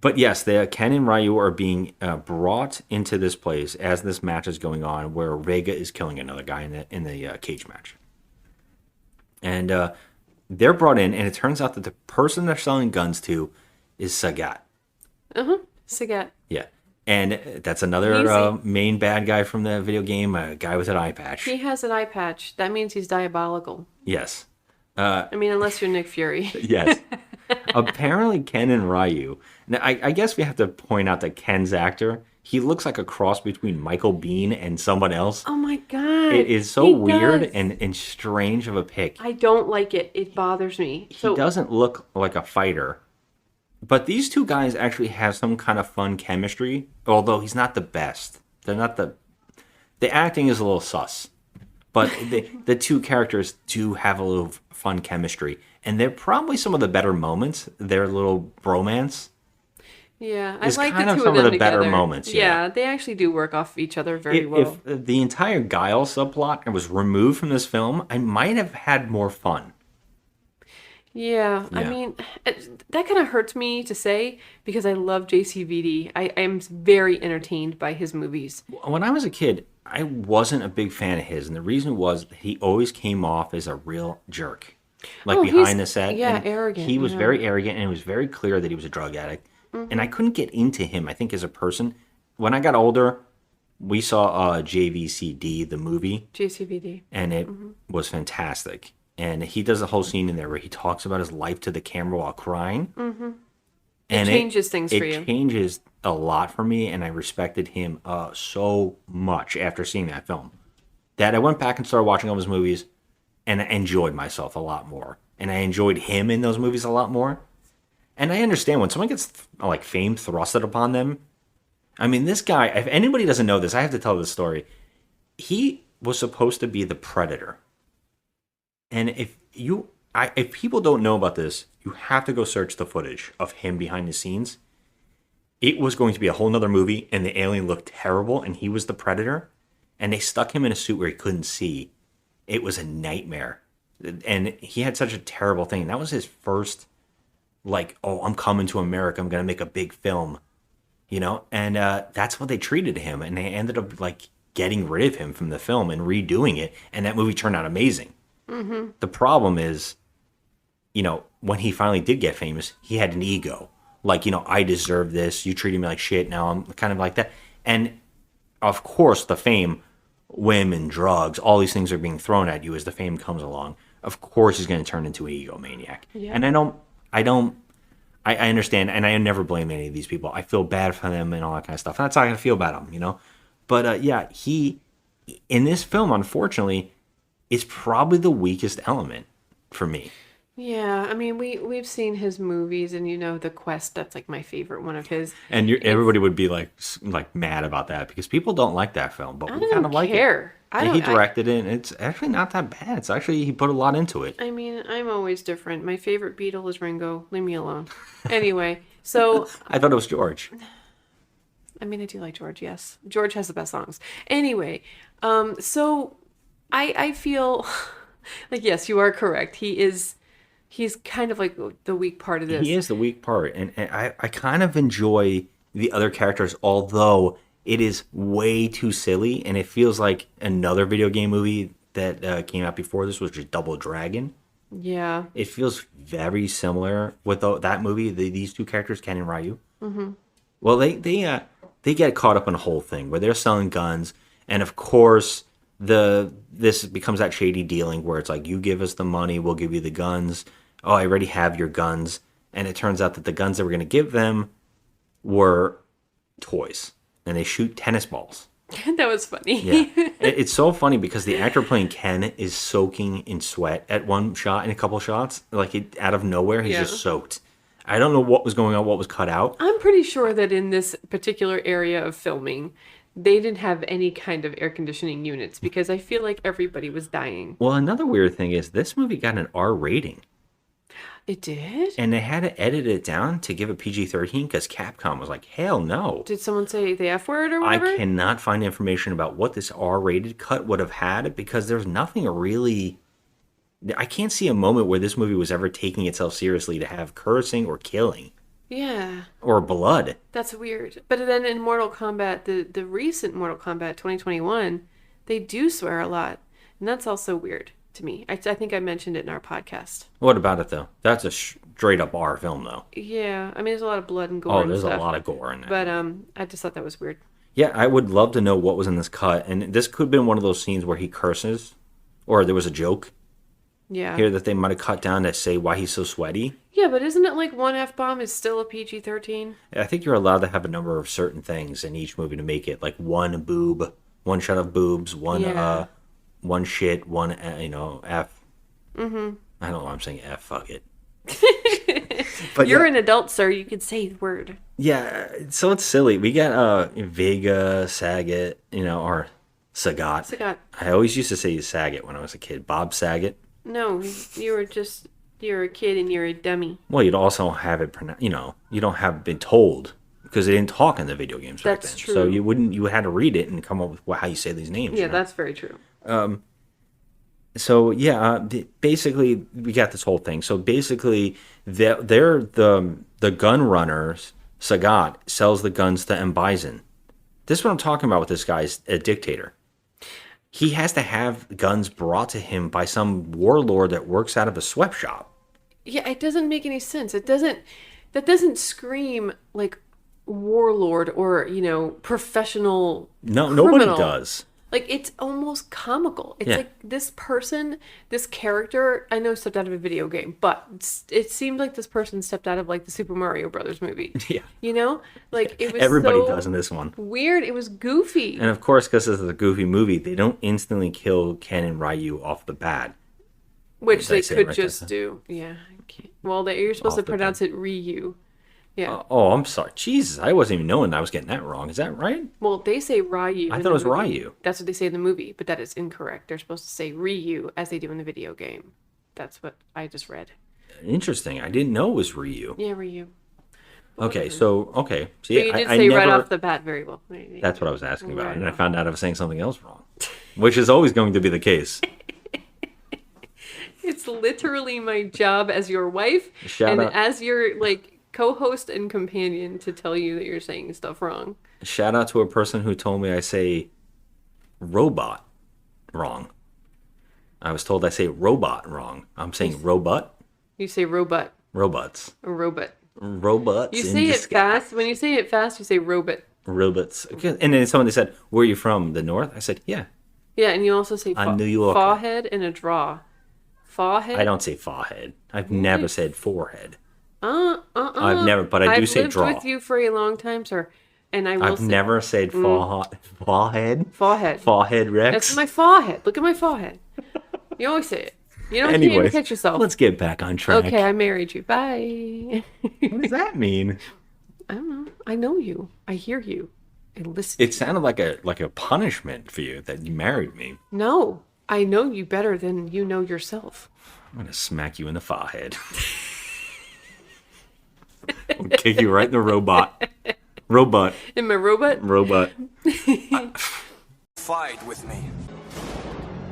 But yes, Ken and Ryu are being brought into this place as this match is going on, where Vega is killing another guy in the cage match. And they're brought in, and it turns out that the person they're selling guns to is Sagat. Sagat. Yeah. And that's another main bad guy from the video game, a guy with an eye patch. He has an eye patch. That means he's diabolical. Yes. I mean, unless you're Nick Fury. Yes. Apparently, Ken and Ryu. Now, I guess we have to point out that Ken's actor, he looks like a cross between Michael Biehn and someone else. Oh my God. It is so weird and strange of a pick. I don't like it. It bothers me. He doesn't look like a fighter. But these two guys actually have some kind of fun chemistry, although he's not the best. They're not the acting is a little sus. But the two characters do have a little fun chemistry. And they're probably some of the better moments. Their little bromance. Yeah, I is like kind the of two some of them of the better together. moments. Yeah, they actually do work off each other very well. If the entire Guile subplot was removed from this film, I might have had more fun. Yeah, I mean, that kind of hurts me to say because I love JCVD. I am very entertained by his movies. When I was a kid, I wasn't a big fan of his, and the reason was he always came off as a real jerk. Behind the set. Yeah, and arrogant. He was very arrogant, and it was very clear that he was a drug addict. Mm-hmm. And I couldn't get into him, I think, as a person. When I got older, we saw JVCD, the movie. JCVD. And it was fantastic. And he does a whole scene in there where he talks about his life to the camera while crying. Mm-hmm. And it changes things for you. It changes a lot for me, and I respected him so much after seeing that film. That I went back and started watching all his movies, and I enjoyed myself a lot more. And I enjoyed him in those movies a lot more. And I understand when someone gets fame thrusted upon them. I mean, this guy, if anybody doesn't know this, I have to tell this story. He was supposed to be the Predator. And if people don't know about this, you have to go search the footage of him behind the scenes. It was going to be a whole nother movie, and the alien looked terrible, and he was the Predator. And they stuck him in a suit where he couldn't see. It was a nightmare. And he had such a terrible thing. That was his first, I'm coming to America. I'm going to make a big film. you know, and that's what they treated him, and they ended up like getting rid of him from the film and redoing it, and that movie turned out amazing. Mm-hmm. The problem is, you know, when he finally did get famous, he had an ego. Like, you know, I deserve this. You treated me like shit. Now I'm kind of like that. And of course, the fame, women, drugs, all these things are being thrown at you as the fame comes along. Of course, he's going to turn into an egomaniac. Yeah. And I understand, and I never blame any of these people. I feel bad for them and all that kind of stuff. And that's how I feel about him, you know. But yeah, he in this film, unfortunately, is probably the weakest element for me. Yeah, I mean, we've seen his movies, and you know, The Quest. That's like my favorite one of his. And everybody would be like mad about that because people don't like that film, but we kind of like it. He directed it, and it's actually not that bad. It's actually he put a lot into it. I mean, I'm always different. My favorite Beatle is Ringo. Leave me alone. Anyway, so I thought it was George. I mean, I do like George. Yes, George has the best songs. Anyway, so I feel like yes, you are correct. He's kind of like the weak part of this. He is the weak part, and I kind of enjoy the other characters, although it is way too silly, and it feels like another video game movie that came out before this, which was Double Dragon. Yeah. It feels very similar with that movie, these two characters, Ken and Ryu. Mm-hmm. Well, they get caught up in a whole thing where they're selling guns, and of course this becomes that shady dealing where it's like, you give us the money, we'll give you the guns. Oh, I already have your guns. And it turns out that the guns they were going to give them were toys, and they shoot tennis balls. That was funny. Yeah. It's so funny because the actor playing Ken is soaking in sweat at one shot and a couple shots. Like, out of nowhere, he's just soaked. I don't know what was going on, what was cut out. I'm pretty sure that in this particular area of filming, they didn't have any kind of air conditioning units because I feel like everybody was dying. Well, another weird thing is this movie got an R rating. It did? And they had to edit it down to give it PG-13 because Capcom was like, hell no. Did someone say the F word or whatever? I cannot find information about what this R-rated cut would have had because there's nothing really... I can't see a moment where this movie was ever taking itself seriously to have cursing or killing. Yeah. Or blood. That's weird. But then in Mortal Kombat, the recent Mortal Kombat 2021, they do swear a lot. And that's also weird to me. I think I mentioned it in our podcast. What about it, though? That's a straight up R film, though. Yeah. I mean, there's a lot of blood and gore. Oh, there's a lot of gore in it. But I just thought that was weird. Yeah, I would love to know what was in this cut. And this could have been one of those scenes where he curses, or there was a joke. Yeah. Here that they might have cut down to say why he's so sweaty. Yeah, but isn't it like one F-bomb is still a PG-13? I think you're allowed to have a number of certain things in each movie to make it like one boob, one shot of boobs, one shit, one F. Mm-hmm. I don't know why I'm saying F. Fuck it. But you're an adult, sir. You could say the word. Yeah, so it's silly. We got Vega, Saget, or Sagat. Sagat. I always used to say Saget when I was a kid. Bob Saget. No, you're a kid and you're a dummy. Well, you'd also have it pronounced, you don't have been told because they didn't talk in the video games back then. That's true. So you had to read it and come up with how you say these names. Yeah, that's very true. So yeah, basically we got this whole thing. So basically, they're the gun runners. Sagat sells the guns to Bison. This is what I'm talking about with this guy's a dictator. He has to have guns brought to him by some warlord that works out of a sweatshop. Yeah, it doesn't make any sense. That doesn't scream like warlord or, professional No, criminal. Nobody does. Like, it's almost comical. It's like this person, this character, I know stepped out of a video game, but it seemed like this person stepped out of, like, the Super Mario Brothers movie. Yeah. Like, it was Everybody does in this one. Weird. It was goofy. And, of course, because this is a goofy movie, they don't instantly kill Ken and Ryu off the bat. Which they could just do. Yeah. Well, you're supposed to pronounce it Ryu. Yeah. Oh, I'm sorry. Jesus, I wasn't even knowing I was getting that wrong. Is that right? Well, they say Ryu. I thought it was Ryu. That's what they say in the movie, but that is incorrect. They're supposed to say Ryu as they do in the video game. That's what I just read. Interesting. I didn't know it was Ryu. Yeah, Ryu. Okay, so So you did say right off the bat very well. That's what I was asking about, and I found out I was saying something else wrong, which is always going to be the case. It's literally my job as your wife Shout out. as your co-host and companion to tell you that you're saying stuff wrong. Shout out to a person who told me I say robot wrong. I was told I say robot wrong. I'm saying robot. You say robot. Robots. A robot. Robots. You say it fast. When you say it fast, you say robot. Robots. And then somebody said, "Where are you from? The north?" I said, "Yeah." Yeah, and you also say New York. forehead and a draw. Forehead. I don't say forehead. I've never said forehead. I've never, but I do say draw. I've lived with you for a long time, sir, and I've never said forehead. Forehead. Forehead, Rex. That's my forehead. Look at my forehead. You always say it. You don't even catch yourself. Let's get back on track. Okay, I married you. Bye. What does that mean? I don't know. I know you. I hear you. I listen. It sounded like a punishment for you that you married me. No, I know you better than you know yourself. I'm gonna smack you in the forehead. I'll kick you right in the robot. Robot. In my robot? Robot. Fight with me.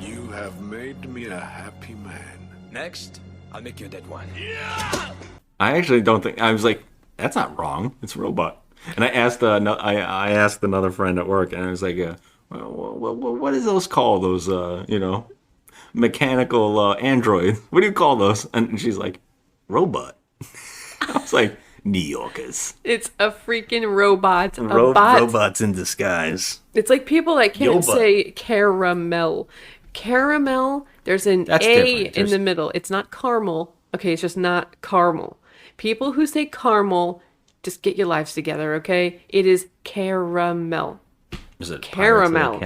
You have made me a happy man. Next, I'll make you a dead one. I actually don't think. I was like, that's not wrong. It's robot. And I asked I asked another friend at work, and I was like, what is those called? Those mechanical androids. What do you call those? And she's like, robot. I was like, New Yorkers. It's a freaking robot. Robots in disguise. It's like people that can't say caramel. Caramel, there's an A in the middle. It's not caramel. Okay, it's just not caramel. People who say caramel, just get your lives together, okay? It is caramel. Is it caramel?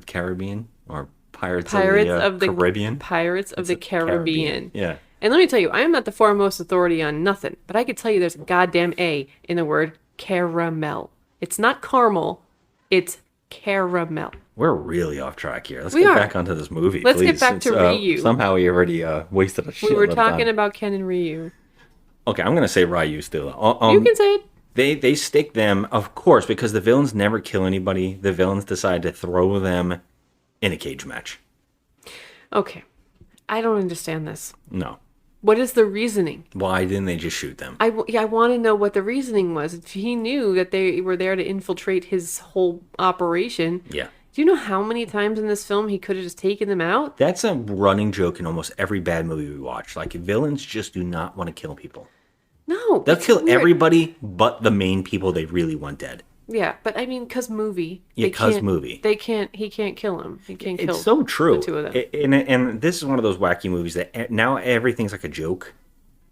Caribbean or Pirates of the Caribbean? Pirates of the Caribbean. Yeah. And let me tell you, I am not the foremost authority on nothing, but I could tell you there's a goddamn A in the word caramel. It's not caramel, it's caramel. We're really off track here. Let's get back onto this movie. Let's get back to Ryu. Somehow we already wasted a shit. We were talking about Ken and Ryu. Okay, I'm gonna say Ryu still. You can say it. They stick them, of course, because the villains never kill anybody. The villains decide to throw them in a cage match. Okay, I don't understand this. No. What is the reasoning? Why didn't they just shoot them? I want to know what the reasoning was. If he knew that they were there to infiltrate his whole operation. Yeah. Do you know how many times in this film he could have just taken them out? That's a running joke in almost every bad movie we watch. Like, villains just do not want to kill people. No. They'll kill everybody but the main people they really want dead. Yeah, but I mean, cause movie. Yeah, cause movie. He can't kill him. He can't kill. It's so true. The two of them. And this is one of those wacky movies that now everything's like a joke.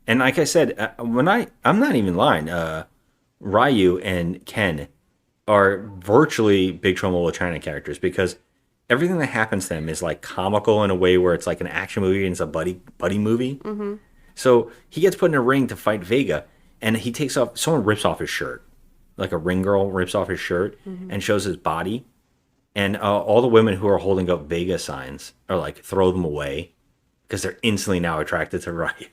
And like I said, I'm not even lying. Ryu and Ken are virtually Big Trouble in Little China characters because everything that happens to them is like comical in a way where it's like an action movie and it's a buddy movie. Mm-hmm. So he gets put in a ring to fight Vega, and someone rips off his shirt. Like a ring girl rips off his shirt and shows his body. And all the women who are holding up Vega signs are like, throw them away because they're instantly now attracted to Ryu.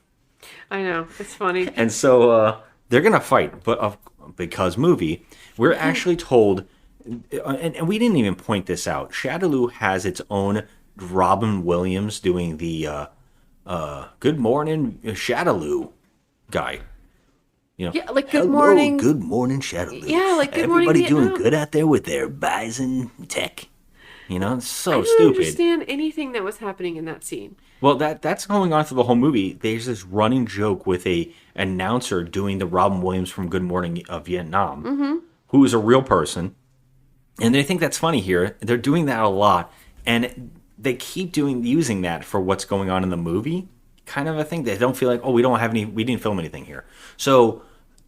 I know. It's funny. And so they're going to fight. But because movie, we're actually told, and we didn't even point this out, Shadaloo has its own Robin Williams doing the Good Morning Shadaloo guy. You know, yeah, like good morning. Good morning, Shadaloo. Yeah, like good morning. Everybody doing good out there with their Bison tech. You know, it's so stupid. I don't understand anything that was happening in that scene. Well, that's going on through the whole movie. There's this running joke with a announcer doing the Robin Williams from Good Morning Vietnam, who is a real person, and they think that's funny here. They're doing that a lot, and they keep using that for what's going on in the movie. Kind of a thing. They don't feel like, we didn't film anything here. So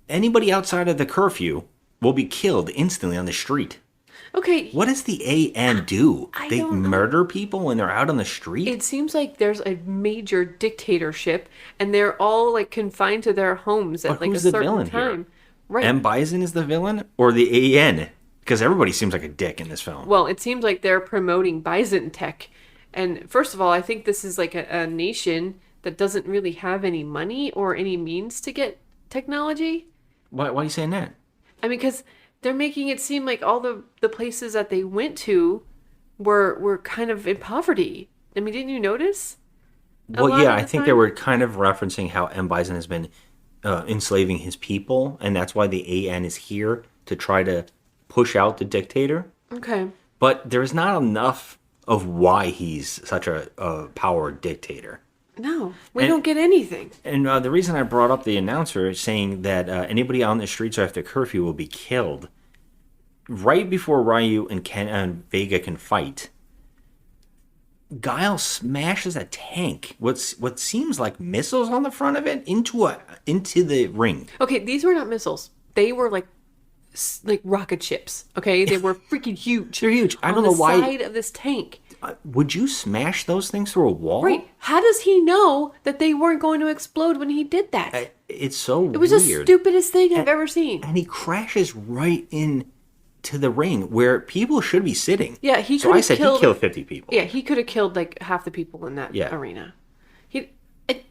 anybody outside of the curfew will be killed instantly on the street. Okay. What does the AN do? They murder people when they're out on the street? It seems like there's a major dictatorship and they're all like confined to their homes at like a certain time. Right. And Bison is the villain or the AN? Because everybody seems like a dick in this film. Well, it seems like they're promoting Bison tech. And first of all, I think this is like a nation that doesn't really have any money or any means to get technology. Why are you saying that? I mean, because they're making it seem like all the places that they went to were kind of in poverty. I mean, didn't you notice? Well, yeah, I think they were kind of referencing how M. Bison has been enslaving his people, and that's why the AN is here to try to push out the dictator. Okay. But there's not enough of why he's such a power dictator. No, we don't get anything. And the reason I brought up the announcer saying that anybody on the streets after curfew will be killed, right before Ryu and Ken and Vega can fight, Guile smashes a tank, what seems like missiles on the front of it, into the ring. Okay, these were not missiles. They were like rocket ships. Okay, they were freaking huge. They're huge. I don't know why. On the side of this tank. Would you smash those things through a wall? Right. How does he know that they weren't going to explode when he did that? It's so weird. It was the stupidest thing I've ever seen. And he crashes right into the ring where people should be sitting. Yeah, he So I said he killed 50 people. Yeah, he could have killed like half the people in that arena.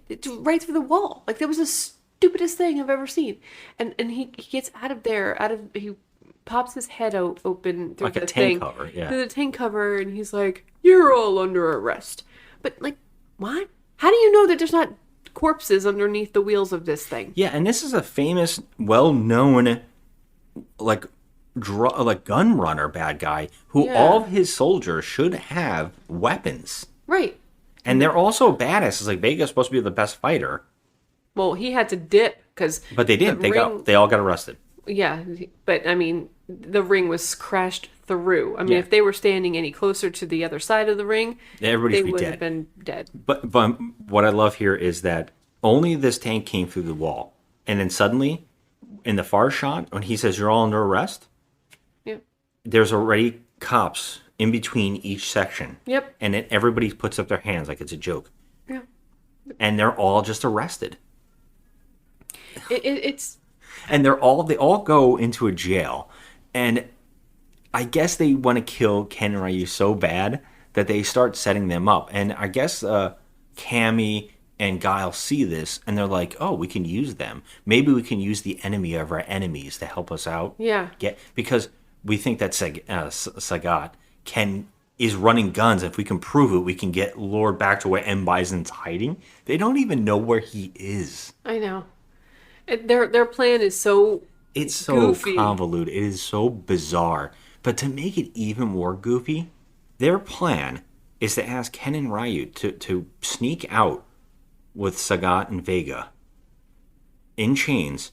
It's right through the wall. Like, that was the stupidest thing I've ever seen. And he gets out of there, he pops his head open through like the a thing, tank cover, yeah. through the tank cover, and he's like, "You're all under arrest." But like, what? How do you know that there's not corpses underneath the wheels of this thing? Yeah, and this is a famous, well-known, like gun runner bad guy who all of his soldiers should have weapons. Right. And they're also badasses. Like, Vega's supposed to be the best fighter. Well, he had to dip because. But they did. They all got arrested. Yeah, but I mean, the ring was crashed through. I mean, if they were standing any closer to the other side of the ring, they would have been dead. But what I love here is that only this tank came through the wall, and then suddenly, in the far shot, when he says you're all under arrest, there's already cops in between each section. Yep. And then everybody puts up their hands like it's a joke. Yeah. And they're all just arrested. It's. And they all go into a jail, and I guess they want to kill Ken and Ryu so bad that they start setting them up. And I guess Cammy and Guile see this, and they're like, "Oh, we can use them. Maybe we can use the enemy of our enemies to help us out." Yeah. Because we think that Sagat is running guns. If we can prove it, we can get lured back to where M. Bison's hiding. They don't even know where he is. I know. Their plan is so It's so goofy. convoluted. It is so bizarre. But to make it even more goofy, their plan is to ask Ken and Ryu to sneak out with Sagat and Vega in chains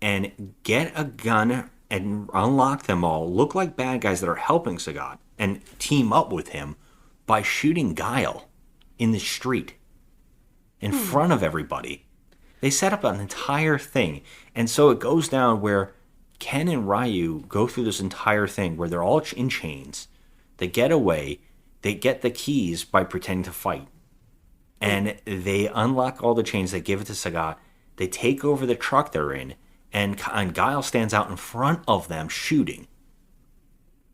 and get a gun and unlock them all, look like bad guys that are helping Sagat, and team up with him by shooting Guile in the street in front of everybody. They set up an entire thing. And so it goes down where Ken and Ryu go through this entire thing where they're all in chains. They get away. They get the keys by pretending to fight. And they unlock all the chains. They give it to Sagat. They take over the truck they're in. And Guile stands out in front of them shooting.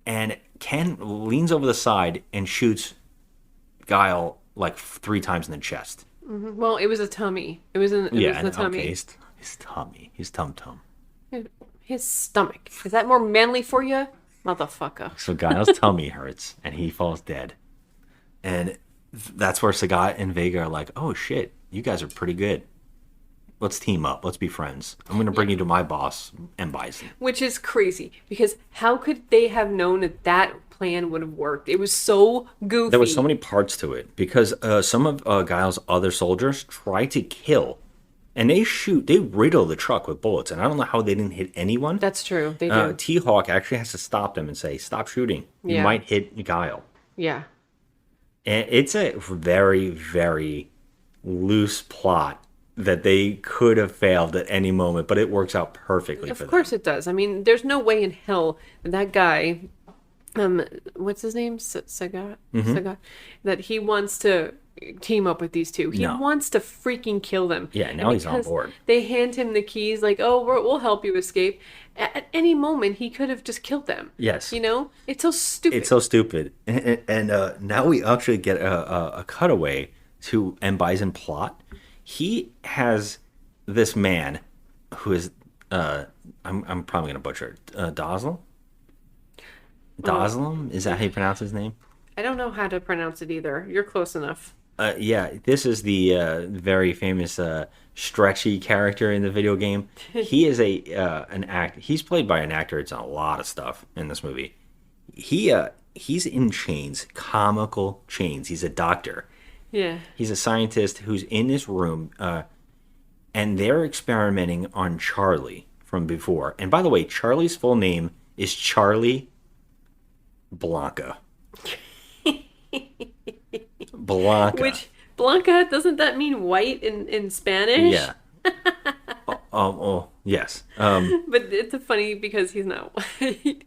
And Ken leans over the side and shoots Guile like 3 times in the chest. Mm-hmm. Well, it was a tummy. It was in the tummy. Okay, his tummy. His tum-tum. His stomach. Is that more manly for you? Motherfucker. So Guile's tummy hurts, and he falls dead. And that's where Sagat and Vega are like, oh shit, you guys are pretty good. Let's team up. Let's be friends. I'm going to bring you to my boss, M. Bison. Which is crazy, because how could they have known that plan would have worked? It was so goofy. There were so many parts to it, because some of Guile's other soldiers try to kill, and they riddle the truck with bullets, and I don't know how they didn't hit anyone. That's true. They do. T-Hawk actually has to stop them and say, stop shooting. You might hit Guile. Yeah. And it's a very, very loose plot that they could have failed at any moment, but it works out perfectly for them. Of course it does. I mean, there's no way in hell that guy, what's his name? Sagat? Sagat? That he wants to team up with these two. He wants to freaking kill them. Yeah, now he's on board. They hand him the keys like, oh, we'll help you escape. At any moment, he could have just killed them. Yes. You know? It's so stupid. It's so stupid. And now we actually get a cutaway to M. Bison plot. He has this man who is, I'm probably going to butcher it, Doslam? Doslam? Is that how you pronounce his name? I don't know how to pronounce it either. You're close enough. Yeah, this is the very famous stretchy character in the video game. He is an act. He's played by an actor. It's a lot of stuff in this movie. He's in chains, comical chains. He's a doctor. Yeah. He's a scientist who's in this room, and they're experimenting on Charlie from before. And by the way, Charlie's full name is Charlie Blanka. Blanka. Which, Blanca, doesn't that mean white in Spanish? Yeah. Yes. But it's funny because he's not white.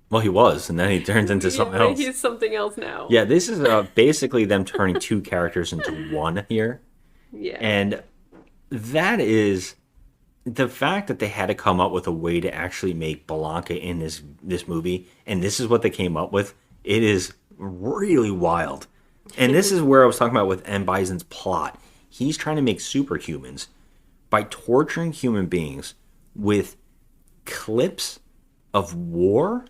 Well, he was, and then he turns into something else. He's something else now. Yeah, this is basically them turning two characters into one here. Yeah. And that is the fact that they had to come up with a way to actually make Blanka in this movie, and this is what they came up with. It is really wild. And this is where I was talking about with M. Bison's plot. He's trying to make superhumans by torturing human beings with clips of war.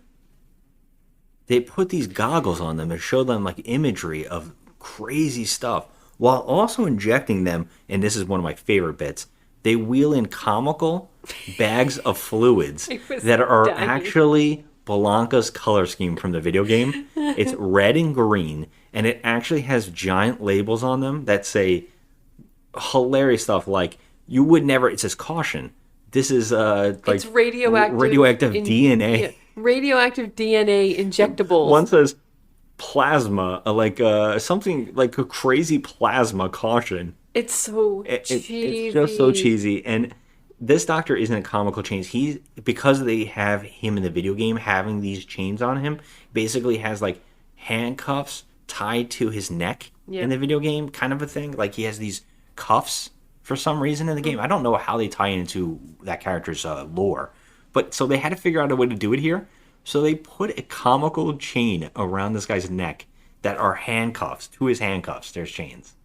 They put these goggles on them and show them like imagery of crazy stuff while also injecting them, and this is one of my favorite bits, they wheel in comical bags of fluids that are actually Blanka's color scheme from the video game. It's red and green, and it actually has giant labels on them that say hilarious stuff like, you would never, it says caution. This is like it's radioactive DNA. Yeah, radioactive DNA injectables. One says plasma, something like a crazy plasma caution. It's so cheesy. It's just so cheesy. And this doctor isn't a comical chains. Because they have him in the video game having these chains on him, basically has like handcuffs tied to his neck in the video game, kind of a thing. Like he has these cuffs for some reason in the game. I don't know how they tie into that character's lore. But so they had to figure out a way to do it here. So they put a comical chain around this guy's neck that are handcuffs. To his handcuffs, there's chains.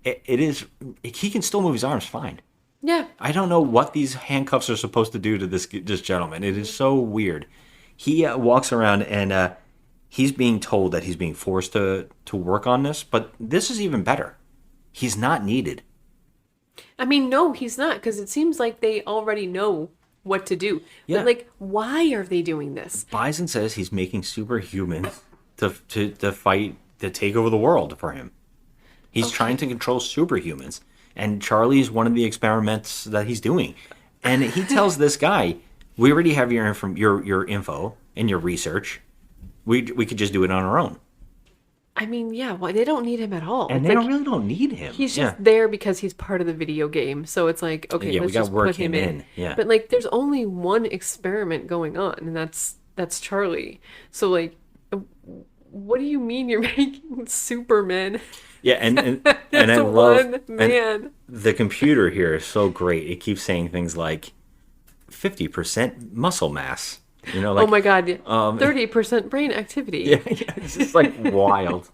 He can still move his arms fine. Yeah. I don't know what these handcuffs are supposed to do to this gentleman. It is so weird. He walks around and he's being told that he's being forced to work on this. But this is even better. He's not needed. I mean, no, he's not, because it seems like they already know what to do. Yeah. But like, why are they doing this? Bison says he's making superhumans to fight, to take over the world for him. He's trying to control superhumans. And Charlie's one of the experiments that he's doing. And he tells this guy, we already have your info and your research. We could just do it on our own. I mean, yeah, well, they don't need him at all. And they really don't need him. He's just there because he's part of the video game. So it's like, okay, let's just put him in. Yeah. But like, there's only one experiment going on, and that's Charlie. So like, what do you mean you're making Superman? Yeah, and I love one man. The computer here is so great. It keeps saying things like 50% muscle mass. You know, like, oh my god, 30% brain activity. Yeah, it's just like wild.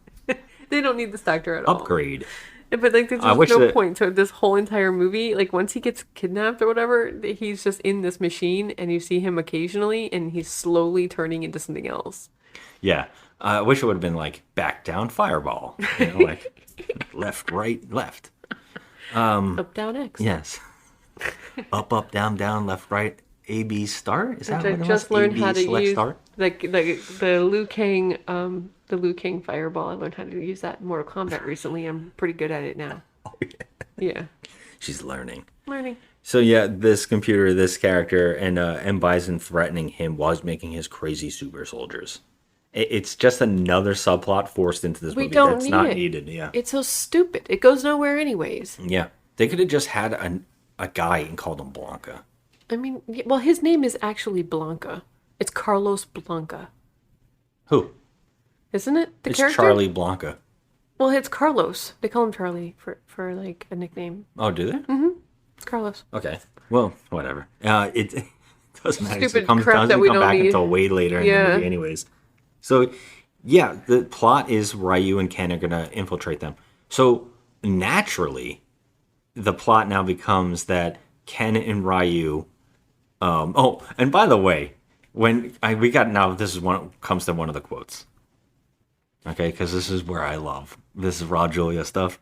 They don't need this doctor at all. Upgrade. But like, there's just no point to this whole entire movie. Like, once he gets kidnapped or whatever, he's just in this machine, and you see him occasionally, and he's slowly turning into something else. Yeah, I wish it would have been like back down fireball. You know, like left, right, left. Up, down, X. Yes. Up, down, down, left, right. A/B start? Is that Which what I it just was? learned A/B how to select use. Start? Like the Liu Kang fireball. I learned how to use that in Mortal Kombat recently. I'm pretty good at it now. Oh Yeah. She's learning. So yeah, this computer, this character, and M. Bison threatening him was making his crazy super soldiers. It's just another subplot forced into this movie that's not needed. Yeah. It's so stupid. It goes nowhere anyways. Yeah. They could have just had a guy and called him Blanka. I mean, well, his name is actually Blanka. It's Carlos Blanka. Who? Isn't it? It's character? Charlie Blanka. Well, it's Carlos. They call him Charlie for like a nickname. Oh, do they? Mm-hmm. It's Carlos. Okay. Well, whatever. It doesn't matter. Stupid It doesn't crap that we come don't back need. until way later in the movie anyways. So, yeah, the plot is Ryu and Ken are going to infiltrate them. So, naturally, the plot now becomes that Ken and Ryu... and by the way, this is comes to one of the quotes. Okay, because this is where I love. This is Raw Julia stuff.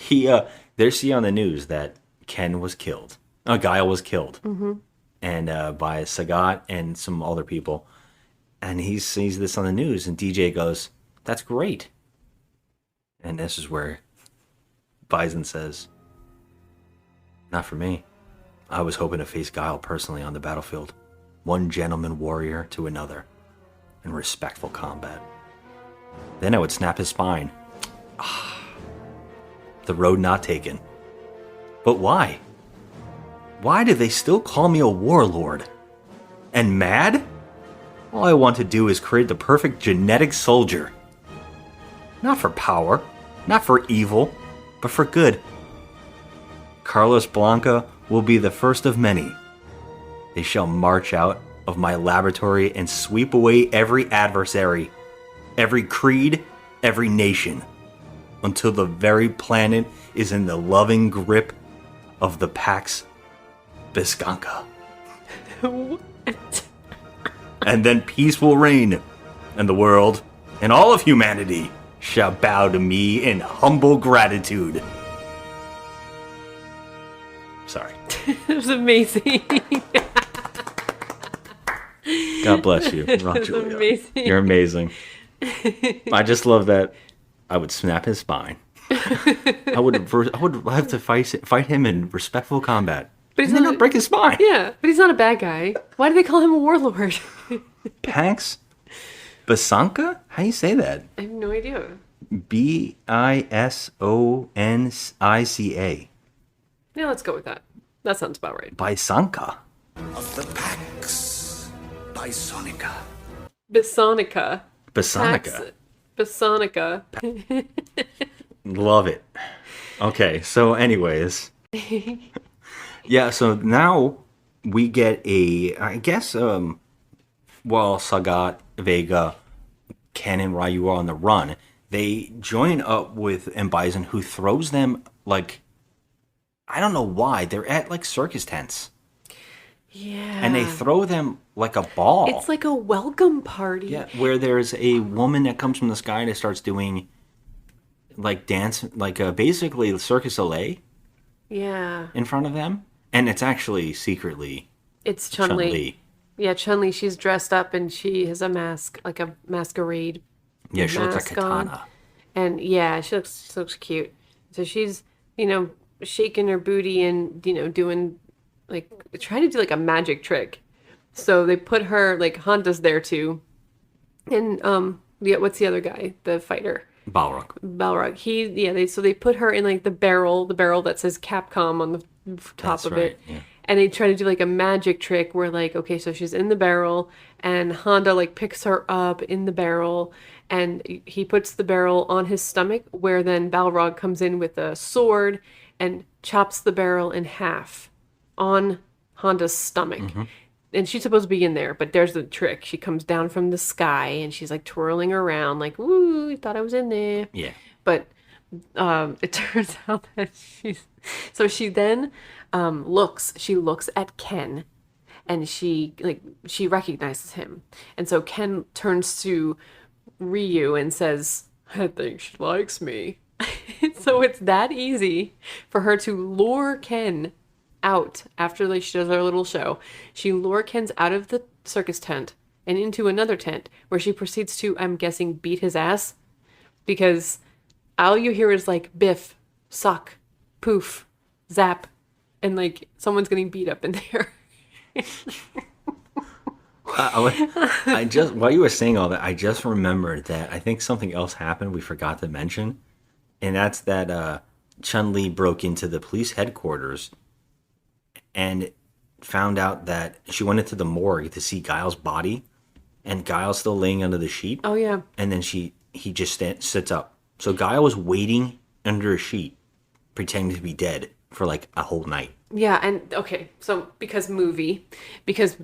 They see on the news that Ken was killed. Guile was killed. Mm-hmm. And by Sagat and some other people. And he sees this on the news, and DJ goes, "That's great." And this is where Bison says, "Not for me. I was hoping to face Guile personally on the battlefield. One gentleman warrior to another. In respectful combat. Then I would snap his spine. The road not taken. But why? Why do they still call me a warlord? And mad? All I want to do is create the perfect genetic soldier. Not for power, not for evil, but for good. Carlos Blanka will be the first of many. They shall march out of my laboratory and sweep away every adversary, every creed, every nation, until the very planet is in the loving grip of the Pax Biscanca. And then peace will reign, and the world, and all of humanity, shall bow to me in humble gratitude." Sorry. It was amazing. God bless you, Raw Julia. Amazing. You're amazing. I just love that. I would snap his spine. I would have to fight him in respectful combat. But he's not break his spine. Yeah, but he's not a bad guy. Why do they call him a warlord? Pax Biscanca? How do you say that? I have no idea. Bisonca. Yeah, let's go with that. That sounds about right. Bisonca. Of the Pax Bisonica. Bisonica. Bisonica. Bisonica. Love it. Okay, so anyways. Yeah, so now we get I guess, while Sagat, Vega, Ken, and Ryu are on the run, they join up with M. Bison, who throws them, like, I don't know why, they're at, like, circus tents. Yeah. And they throw them like a ball. It's like a welcome party. Yeah, where there's a woman that comes from the sky that starts doing, like, dance, like, basically Circus Soleil. Yeah. In front of them. And it's actually secretly It's Chun-Li. Yeah, Chun-Li, she's dressed up and she has a mask, like a masquerade. Yeah, she looks like Katana. On. And yeah, she looks cute. So she's, shaking her booty and, doing, like, trying to do, like, a magic trick. So they put her, like, Honda's there too. And, what's the other guy? The fighter. Balrog. So they put her in, like, the barrel that says Capcom on the top of it. Yeah. And they try to do, like, a magic trick where, like, okay, so she's in the barrel and Honda, like, picks her up in the barrel and he puts the barrel on his stomach, where then Balrog comes in with a sword and chops the barrel in half on Honda's stomach. Mm-hmm. And she's supposed to be in there, but there's the trick. She comes down from the sky and she's, like, twirling around like, "Ooh, you thought I was in there." Yeah. But it turns out that she then looks at Ken and she recognizes him. And so Ken turns to Ryu and says, "I think she likes me." So it's that easy for her to lure Ken out after, like, she does her little show. She lure Ken's out of the circus tent and into another tent where she proceeds to, I'm guessing, beat his ass, because all you hear is, like, biff, suck, poof, zap, and, like, someone's getting beat up in there. While you were saying all that, I just remembered that I think something else happened we forgot to mention, and that's that Chun-Li broke into the police headquarters and found out that she went into the morgue to see Guile's body, and Guile's still laying under the sheet. Oh yeah. And then he just sits up. So Guile was waiting under a sheet, pretending to be dead for, like, a whole night. Yeah, and okay, so because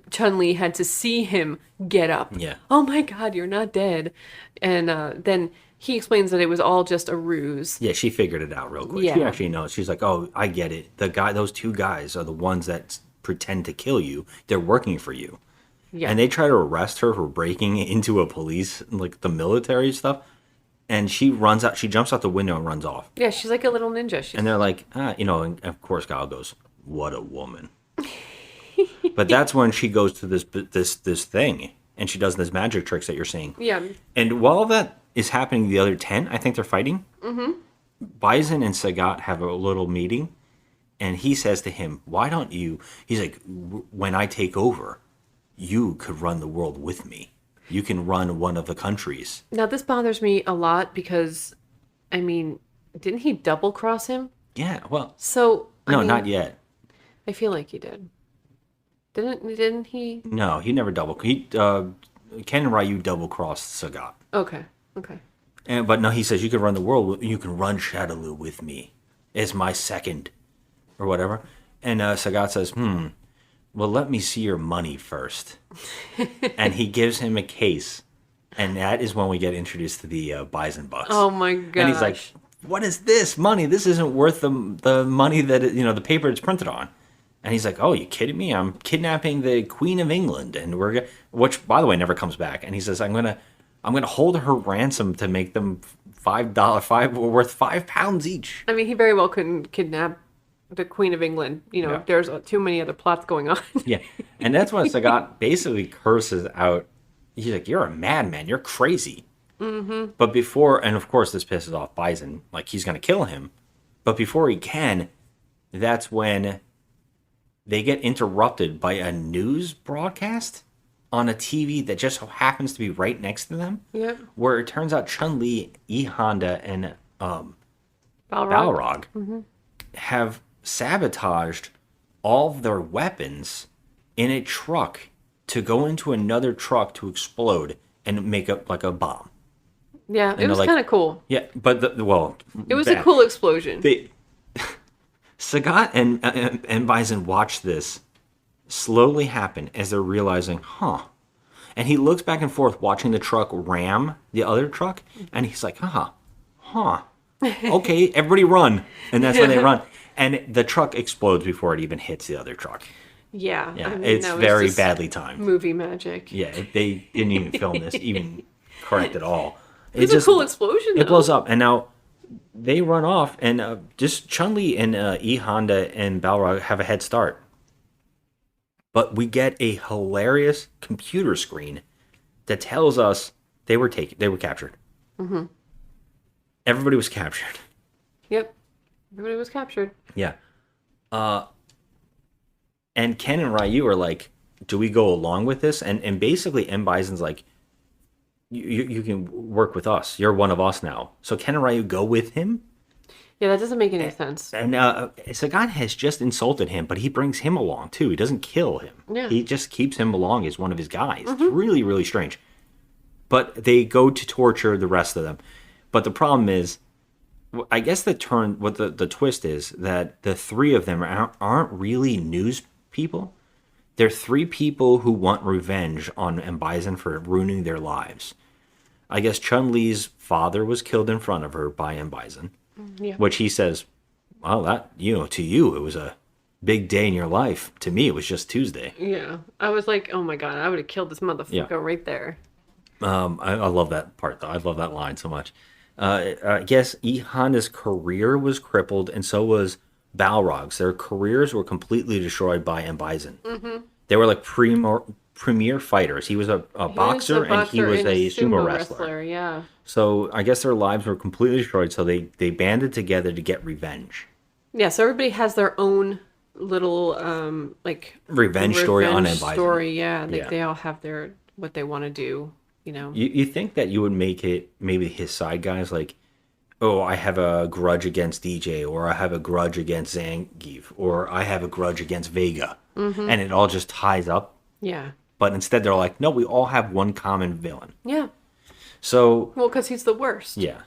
Chun-Li had to see him get up. Yeah. Oh my God, you're not dead. And then he explains that it was all just a ruse. Yeah, she figured it out real quick. Yeah. She actually knows. She's like, "Oh, I get it. Those two guys are the ones that pretend to kill you. They're working for you." Yeah. And they try to arrest her for breaking into a police, like the military stuff. And she runs out. She jumps out the window and runs off. Yeah, she's like a little ninja. And they're like, and of course, Kyle goes, "What a woman." But that's when she goes to this thing, and she does this magic tricks that you're seeing. Yeah. And while that is happening, the other 10, I think they're fighting. Mm-hmm. Bison and Sagat have a little meeting, and he says to him, "Why don't you?" He's like, "When I take over, you could run the world with me. You can run one of the countries." Now, this bothers me a lot because, I mean, didn't he double cross him? Yeah, well. So. No, not yet. I feel like he did. Didn't he? No, he never Ken and Ryu double crossed Sagat. Okay. But no, he says, "You can run the world. You can run Shadaloo with me as my second," or whatever. And Sagat says, "Well, let me see your money first." And he gives him a case, and that is when we get introduced to the Bison bucks. Oh my gosh! And he's like, "What is this money? This isn't worth the money that the paper it's printed on." And he's like, "Oh, you kidding me? I'm kidnapping the Queen of England, and which, by the way, never comes back." And he says, "I'm gonna hold her ransom to make them worth £5 each." I mean, he very well couldn't kidnap the Queen of England. There's too many other plots going on. Yeah, and that's when Sagat basically curses out. He's like, "You're a madman. You're crazy." Mm-hmm. But before, and of course, this pisses off Bison. Like he's gonna kill him, but before he can, that's when they get interrupted by a news broadcast on a TV that just so happens to be right next to them. Yep. Where it turns out Chun-Li, E Honda, and Balrog have sabotaged all of their weapons in a truck to go into another truck to explode and make up like a bomb. Yeah, it was kind of cool. Yeah, but it was a cool explosion. Sagat and Bison watch this slowly happen as they're realizing, and he looks back and forth watching the truck ram the other truck, and he's like, okay, everybody run. And that's when they run. And the truck explodes before it even hits the other truck. Yeah. I mean, it's very badly timed. Movie magic. Yeah, they didn't even film this even correct at all. It's a cool explosion, though. It blows up, and now they run off, and just Chun-Li and E Honda and Balrog have a head start. But we get a hilarious computer screen that tells us they were captured. Mm-hmm. Everybody was captured. Yep. Everybody was captured. Yeah. And Ken and Ryu are like, "Do we go along with this?" And basically M. Bison's like, you can work with us. You're one of us now. So Ken and Ryu go with him. Yeah, that doesn't make any sense. And Sagat has just insulted him, but he brings him along too. He doesn't kill him. Yeah. He just keeps him along as one of his guys. Mm-hmm. It's really, really strange. But they go to torture the rest of them. But the problem is, I guess the twist is that the three of them aren't really news people. They're three people who want revenge on M. Bison for ruining their lives. I guess Chun-Li's father was killed in front of her by M. Bison, which he says, "Well, that to you it was a big day in your life. To me, it was just Tuesday." Yeah, I was like, "Oh my god, I would have killed this motherfucker right there." I love that part though. I love that line so much. I guess E Honda's career was crippled, and so was Balrog's. Their careers were completely destroyed by M. Bison. Mm-hmm. They were like premier fighters. He was a boxer, and he was a sumo wrestler. Yeah. So I guess their lives were completely destroyed. So they banded together to get revenge. Yeah. So everybody has their own little revenge story on M. Bison. Yeah. They all have what they want to do. You think that you would make it maybe his side guys like, "Oh, I have a grudge against DJ, or I have a grudge against Zangief, or I have a grudge against Vega," and it all just ties up. Yeah. But instead, they're like, "No, we all have one common villain." Yeah. So. Well, because he's the worst. Yeah,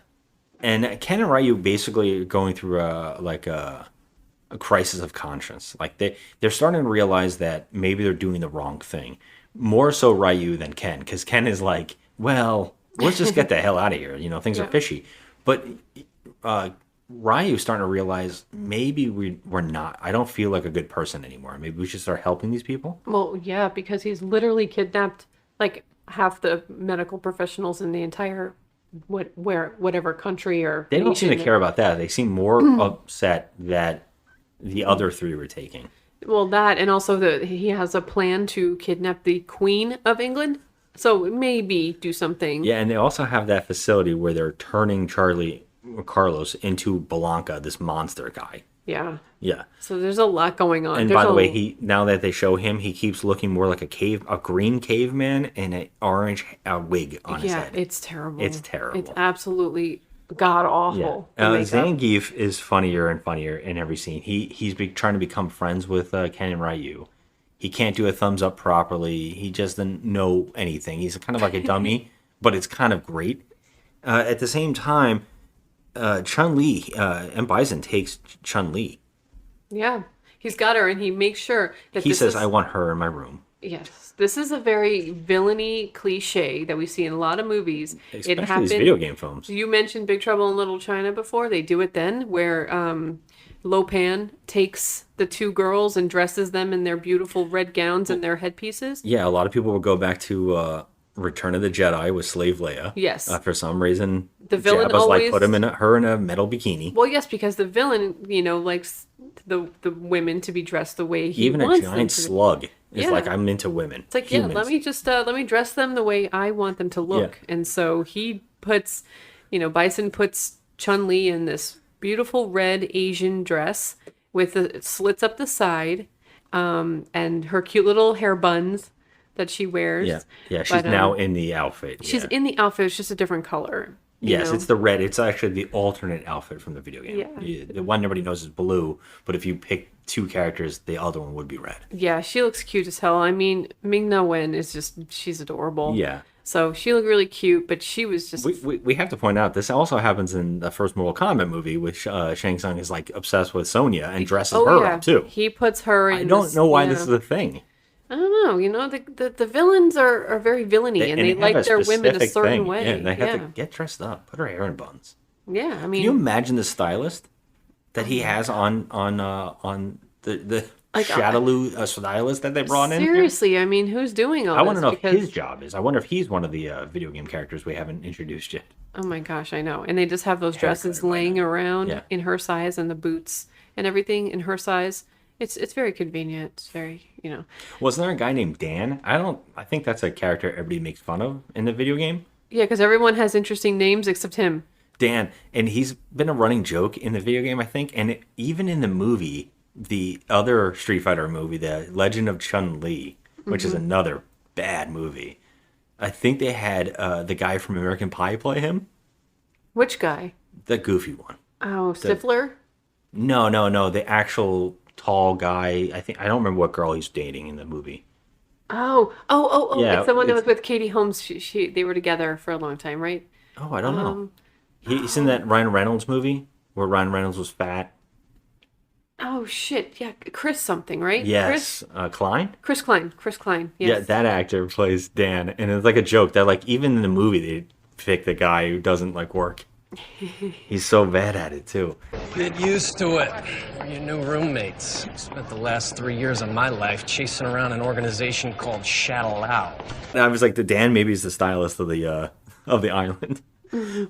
and Ken and Ryu basically are going through a crisis of conscience. Like they're starting to realize that maybe they're doing the wrong thing. More so Ryu than Ken, because Ken is like, "Well, let's just get the hell out of here. Things are fishy." But Ryu's starting to realize maybe we're not. I don't feel like a good person anymore. Maybe we should start helping these people. Well, yeah, because he's literally kidnapped like half the medical professionals in the entire whatever country or They don't seem to nation. care about that. They seem more upset that the other three were taking. Well, that and also that he has a plan to kidnap the Queen of England. So maybe do something. Yeah, and they also have that facility where they're turning Carlos into Blanka, this monster guy. Yeah. Yeah. So there's a lot going on. And There's by the way, now that they show him, he keeps looking more like a green caveman and an orange wig on his head. Yeah, it's terrible. It's terrible. It's absolutely god awful. Yeah. Zangief is funnier and funnier in every scene. He's trying to become friends with Ken and Ryu. He can't do a thumbs up properly. He just doesn't know anything. He's kind of like a dummy, but it's kind of great. At the same time, Chun-Li, M. Bison takes Chun-Li. Yeah. He's got her and he makes sure that He says, I want her in my room. Yes. This is a very villainy cliche that we see in a lot of movies. Especially these video game films. You mentioned Big Trouble in Little China before. They do it then, where Lopan takes the two girls and dresses them in their beautiful red gowns and their headpieces. Yeah, a lot of people will go back to Return of the Jedi with Slave Leia. Yes. For some reason, The villain Jabba's always put her in a metal bikini. Well, yes, because the villain, likes the women to be dressed the way he Even a wants them giant to. slug is Yeah. like, I'm into women. It's like, Humans. let me dress them the way I want them to look. Yeah. And so he puts, Bison puts Chun-Li in this beautiful red Asian dress with the slits up the side, and her cute little hair buns that she wears. Yeah, she's now in the outfit. She's in the outfit. It's just a different color. Yes, it's the red. It's actually the alternate outfit from the video game. Yeah. The one everybody knows is blue, but if you pick two characters, the other one would be red. Yeah, she looks cute as hell. I mean, Ming-Na Wen is she's adorable. Yeah. So she looked really cute, but she was just... We have to point out, this also happens in the first Mortal Kombat movie, which Shang Tsung is like obsessed with Sonya and dresses her up too. He puts her in... I don't know why this is a thing. I don't know. The villains are very villainy, and they have like their women a specific certain thing. way. Yeah, and they have to get dressed up, put her hair in buns. Yeah, I mean... Can you imagine the stylist that he has on the Shadaloo stylist that they brought in? Seriously, I mean, who's doing all this? I want to know if his job is. I wonder if he's one of the video game characters we haven't introduced yet. Oh my gosh, I know. And they just have those dresses laying around in her size and the boots and everything in her size. It's very convenient. It's very, Wasn't there a guy named Dan? I think that's a character everybody makes fun of in the video game. Yeah, because everyone has interesting names except him. Dan, and he's been a running joke in the video game, I think, and even in the movie, the other Street Fighter movie, The Legend of Chun-Li, which is another bad movie. I think they had the guy from American Pie play him. Which guy? The goofy one. Oh, Stifler? No, the actual tall guy. I don't remember what girl he's dating in the movie. Oh, Yeah, it's the one that was with Katie Holmes. They were together for a long time, right? Oh, I don't know. He's in that Ryan Reynolds movie where Ryan Reynolds was fat. Oh shit! Yeah, Chris something, right? Yes, Klein. Chris Klein. Yes. Yeah, that actor plays Dan, and it's like a joke that like even in the movie they pick the guy who doesn't like work. He's so bad at it too. Get used to it. We're your new roommates. Spent the last 3 years of my life chasing around an organization called Shadaloo. And I was like, the Dan maybe is the stylist of the island.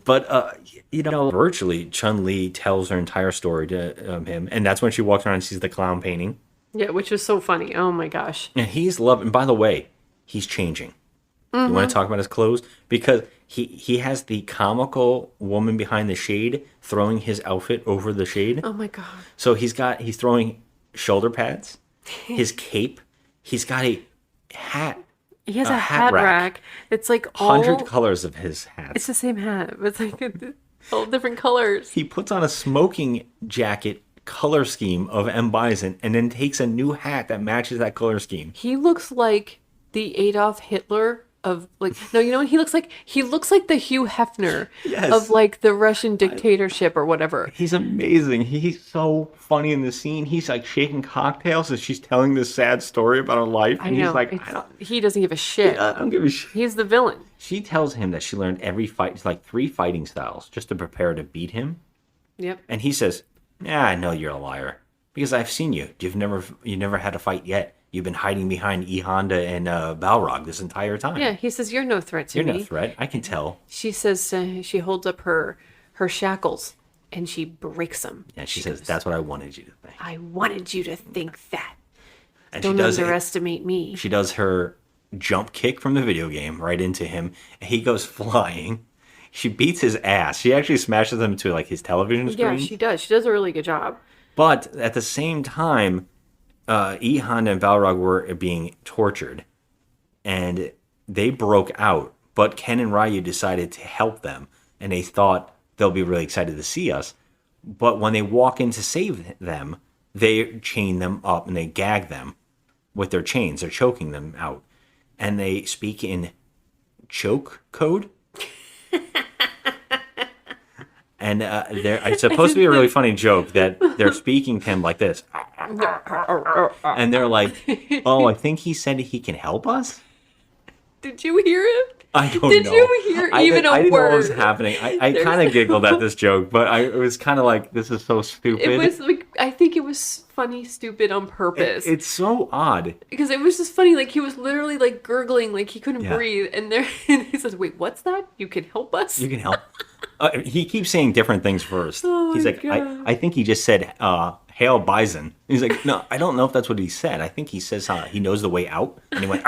But virtually Chun-Li tells her entire story to him, and that's when she walks around and sees the clown painting. Yeah, which was so funny. Oh my gosh. And he's loving. By the way, he's changing. You want to talk about his clothes? Because he has the comical woman behind the shade throwing his outfit over the shade. Oh my god. So he's throwing shoulder pads, his cape. He's got a hat. He has a hat rack. It's like 100 colors of his hats. It's the same hat. It's like all different colors. He puts on a smoking jacket color scheme of M. Bison and then takes a new hat that matches that color scheme. He looks like the Adolf Hitler of he looks like the Hugh Hefner of like the Russian dictatorship or whatever. He's amazing. He's so funny in the scene. He's like shaking cocktails as she's telling this sad story about her life. And he's like, he doesn't give a shit. I don't give a shit. He's the villain. She tells him that she learned every fight, like 3 fighting styles just to prepare to beat him. Yep. And he says, "Yeah, I know you're a liar because I've seen you. You never had a fight yet. You've been hiding behind E Honda and Balrog this entire time. Yeah, he says, you're no threat to You're me. no threat. I can tell." She says, she holds up her shackles and she breaks them. Yeah, she says, "That's what I wanted you to think." I wanted you to think that. And Don't she does underestimate me. She does her jump kick from the video game right into him. And he goes flying. She beats his ass. She actually smashes him to like his television screen. Yeah, she does. She does a really good job. But at the same time, E Honda and Balrog were being tortured. And they broke out. But Ken and Ryu decided to help them. And they thought they'll be really excited to see us. But when they walk in to save them, they chain them up and they gag them with their chains. They're choking them out. And they speak in choke code. And it's supposed to be a really funny joke that they're speaking to him like this. And they're like, "Oh, I think he said he can help us." Did you hear it? I don't know. Did you hear even I a didn't word? know what was happening. I kind of giggled at this joke, but it was kind of like, this is so stupid. It was like, I think it was funny, stupid on purpose. It's so odd. Because it was just funny. Like, he was literally like gurgling, like he couldn't breathe. And he says, "Wait, what's that? You can help us?" You can help. He keeps saying different things first. Oh He's my like, God. I think he just said, "Hail Bison." He's like, "No, I don't know if that's what he said. I think he says he knows the way out." And he went,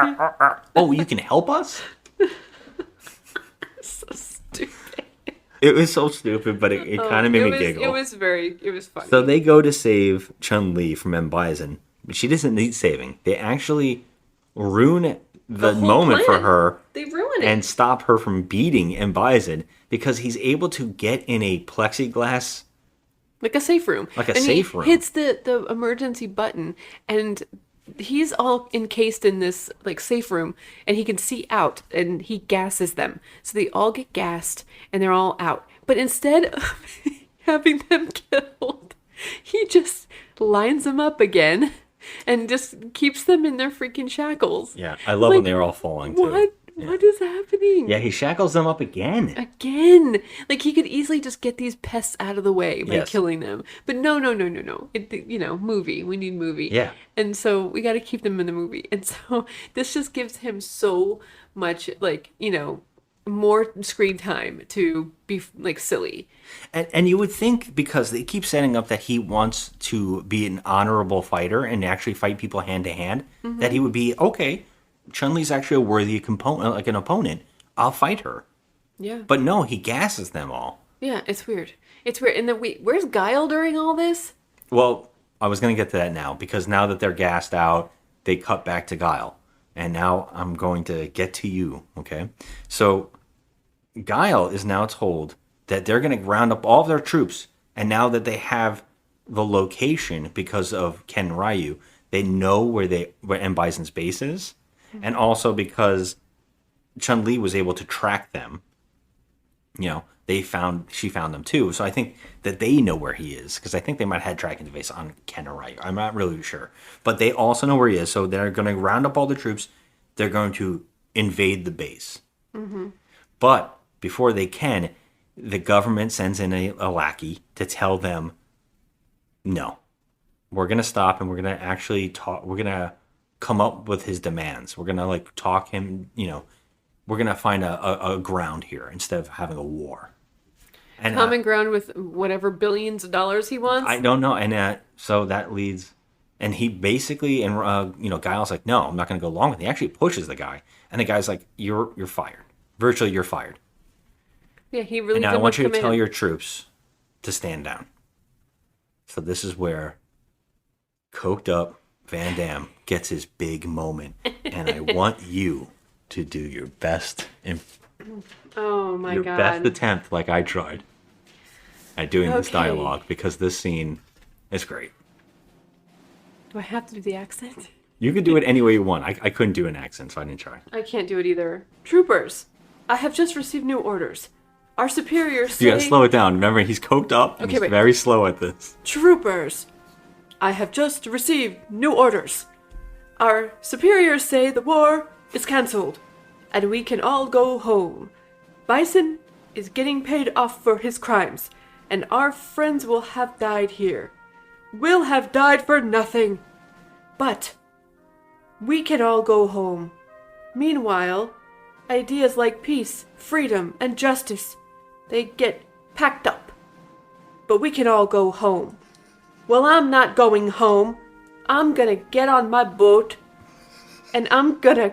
"Oh, you can help us?" So stupid. It was so stupid, but it kind of made me giggle. It was funny. So they go to save Chun-Li from M. Bison, but she doesn't need saving. They actually ruin the whole moment plan. for her. They ruin it. And stop her from beating M. Bison because he's able to get in a plexiglass. Like a safe room. Like a and safe he room. hits the emergency button, and he's all encased in this like safe room, and he can see out, and he gasses them. So they all get gassed, and they're all out. But instead of having them killed, he just lines them up again and just keeps them in their freaking shackles. Yeah, I love when they're all falling too. What? Yeah. What is happening? Yeah, he shackles them up again. Again. Like, he could easily just get these pests out of the way by Yes. killing them. But no. Movie. We need movie. Yeah. And so we got to keep them in the movie. And so this just gives him so much, more screen time to be, silly. And you would think, because they keep setting up that he wants to be an honorable fighter and actually fight people hand to hand, that he would be, okay, Chun-Li's actually a worthy component, like an opponent. I'll fight her. Yeah. But no, he gasses them all. Yeah, it's weird. It's weird. And then where's Guile during all this? Well, I was going to get to that now, because now that they're gassed out, they cut back to Guile. And now I'm going to get to you, okay? So Guile is now told that they're going to round up all of their troops, and now that they have the location because of Ken and Ryu, they know where M. Bison's base is, and also because Chun-Li was able to track them. She found them too. So I think that they know where he is, because I think they might have had tracking device on Ken or Ryu. I'm not really sure, but they also know where he is. So they're going to round up all the troops. They're going to invade the base. Mm-hmm. But before they can, the government sends in a lackey to tell them, no, we're going to stop and we're going to actually talk. We're going to come up with his demands. We're going to talk him, we're going to find a ground here instead of having a war. And Common ground with whatever billions of dollars he wants? I don't know. And so that leads, and he basically, Guile's like, no, I'm not going to go along with it. He actually pushes the guy. And the guy's like, you're fired. Virtually, you're fired. Yeah, he really And now I did want you to command. tell your troops to stand down. So this is where coked up Van Damme gets his big moment. And I want you to do your best Oh my your god. best attempt, like I tried, at doing this Okay. dialogue, because this scene is great. Do I have to do the accent? You can do it any way you want. I couldn't do an accent, so I didn't try. I can't do it either. Troopers, I have just received new orders. Our superiors say... You gotta slow it down. Remember, he's coked up, and Okay, he's wait. very slow at this. Troopers, I have just received new orders. Our superiors say the war is cancelled, and we can all go home. Bison is getting paid off for his crimes, and our friends will have died here. We'll have died for nothing. But we can all go home. Meanwhile, ideas like peace, freedom, and justice, they get packed up. But we can all go home. Well, I'm not going home. I'm gonna get on my boat, and I'm gonna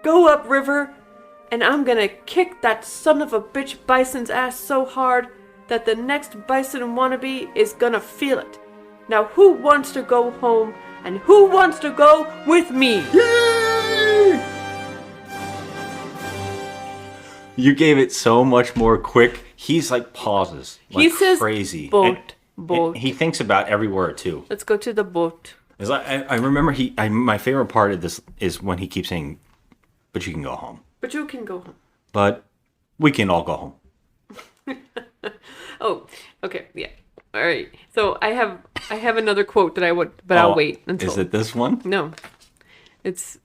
go upriver, and I'm gonna kick that son of a bitch Bison's ass so hard that the next Bison wannabe is gonna feel it. Now, who wants to go home, and who wants to go with me? Yay! You gave it so much more quick. He's like pauses, like He says crazy. boat, And boat. he thinks about every word too. Let's go to the boat. It's like, I remember my favorite part of this is when he keeps saying, "But you can go home." But you can go home. But we can all go home. Oh, okay, yeah. All right. So I have another quote that I would, but I'll wait until. Is it this one? No, it's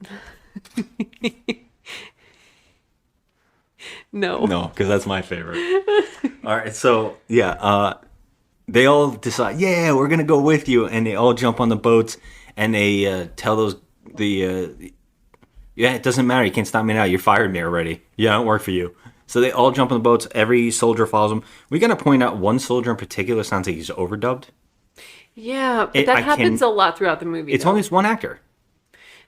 no. No, because that's my favorite. All right, so yeah, they all decide, yeah, we're gonna go with you, and they all jump on the boats, and they tell yeah, it doesn't matter, you can't stop me now. You fired me already. Yeah, I don't work for you. So they all jump on the boats. Every soldier follows them. We gotta point out one soldier in particular sounds like he's overdubbed. Yeah, but that happens a lot throughout the movie. It's only this one actor.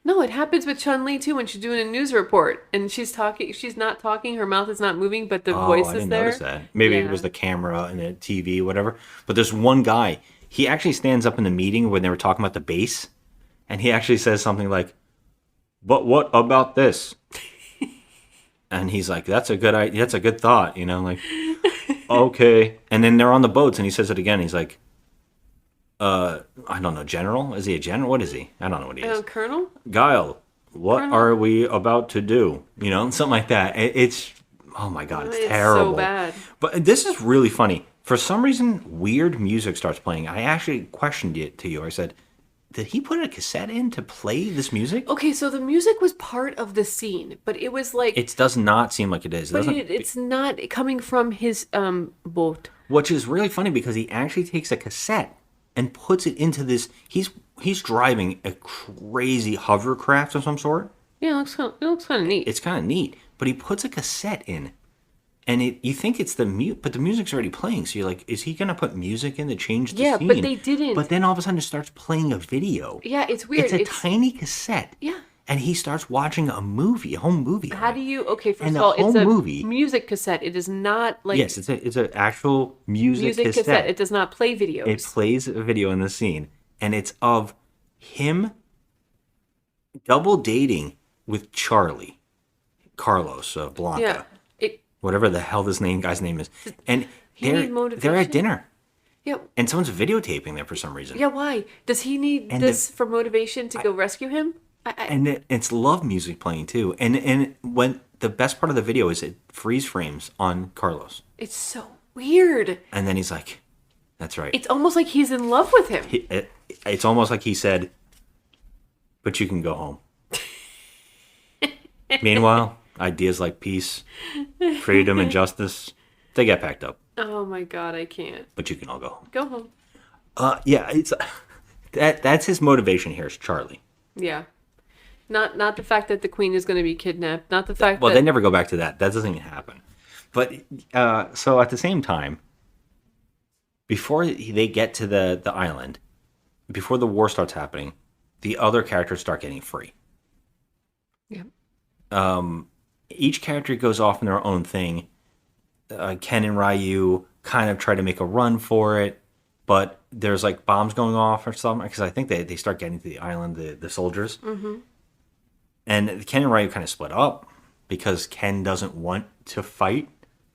No, it happens with Chun-Li too when she's doing a news report and she's talking. She's not talking. Her mouth is not moving, but the voice I is didn't there. notice that. Maybe it was the camera and the TV, whatever. But there's one guy. He actually stands up in the meeting when they were talking about the base, and he actually says something like, "But what about this?" And he's like, "That's a good idea. That's a good thought." You know, like, okay. And then they're on the boats, and he says it again. He's like, I don't know, general? Is he a general? What is he? I don't know what he is. Colonel? Guile, what Colonel? are we about to do? You know, something like that. It's, oh my God, it's terrible. So bad. But this is really funny. For some reason, weird music starts playing. I actually questioned it to you. I said, did he put a cassette in to play this music? Okay, so the music was part of the scene, but it was like... It does not seem like it is. But it's not coming from his boat. Which is really funny because he actually takes a cassette and puts it into this. He's driving a crazy hovercraft of some sort. Yeah, it looks kind of neat. It's kind of neat, but he puts a cassette in, and you think it's the mute, but the music's already playing. So you're like, is he gonna put music in to change the scene? Yeah, but they didn't. But then all of a sudden it starts playing a video. Yeah, it's weird. It's a tiny cassette. Yeah. And he starts watching a home movie. How do you? Okay, first And of all, the it's whole a movie- music cassette. It is not like Yes, it's an actual music cassette. It does not play videos. It plays a video in the scene, and it's of him double dating with Carlos of Blanka, Yeah. whatever the hell this guy's name is, and he need they're motivation? at dinner, Yeah. and someone's videotaping them for some reason. Yeah, why? Does he need And this for motivation to go rescue him? And it's love music playing too, and when the best part of the video is it freeze frames on Carlos, It's so weird. and then he's like, "That's right." It's almost like he's in love with him. It's almost like he said, "But you can go home." Meanwhile, ideas like peace, freedom, and justice, they get packed up. Oh my God, I can't. But you can all go home. Go home. Yeah, it's that's his motivation here is Charlie. Yeah. Not the fact that the queen is going to be kidnapped. Not the fact Well, that... they never go back to that. That doesn't even happen. But so at the same time, before they get to the island, before the war starts happening, the other characters start getting free. Yeah. Each character goes off in their own thing. Ken and Ryu kind of try to make a run for it, but there's like bombs going off or something, because I think they start getting to the island, the soldiers. Mm-hmm. And Ken and Ryu kind of split up because Ken doesn't want to fight.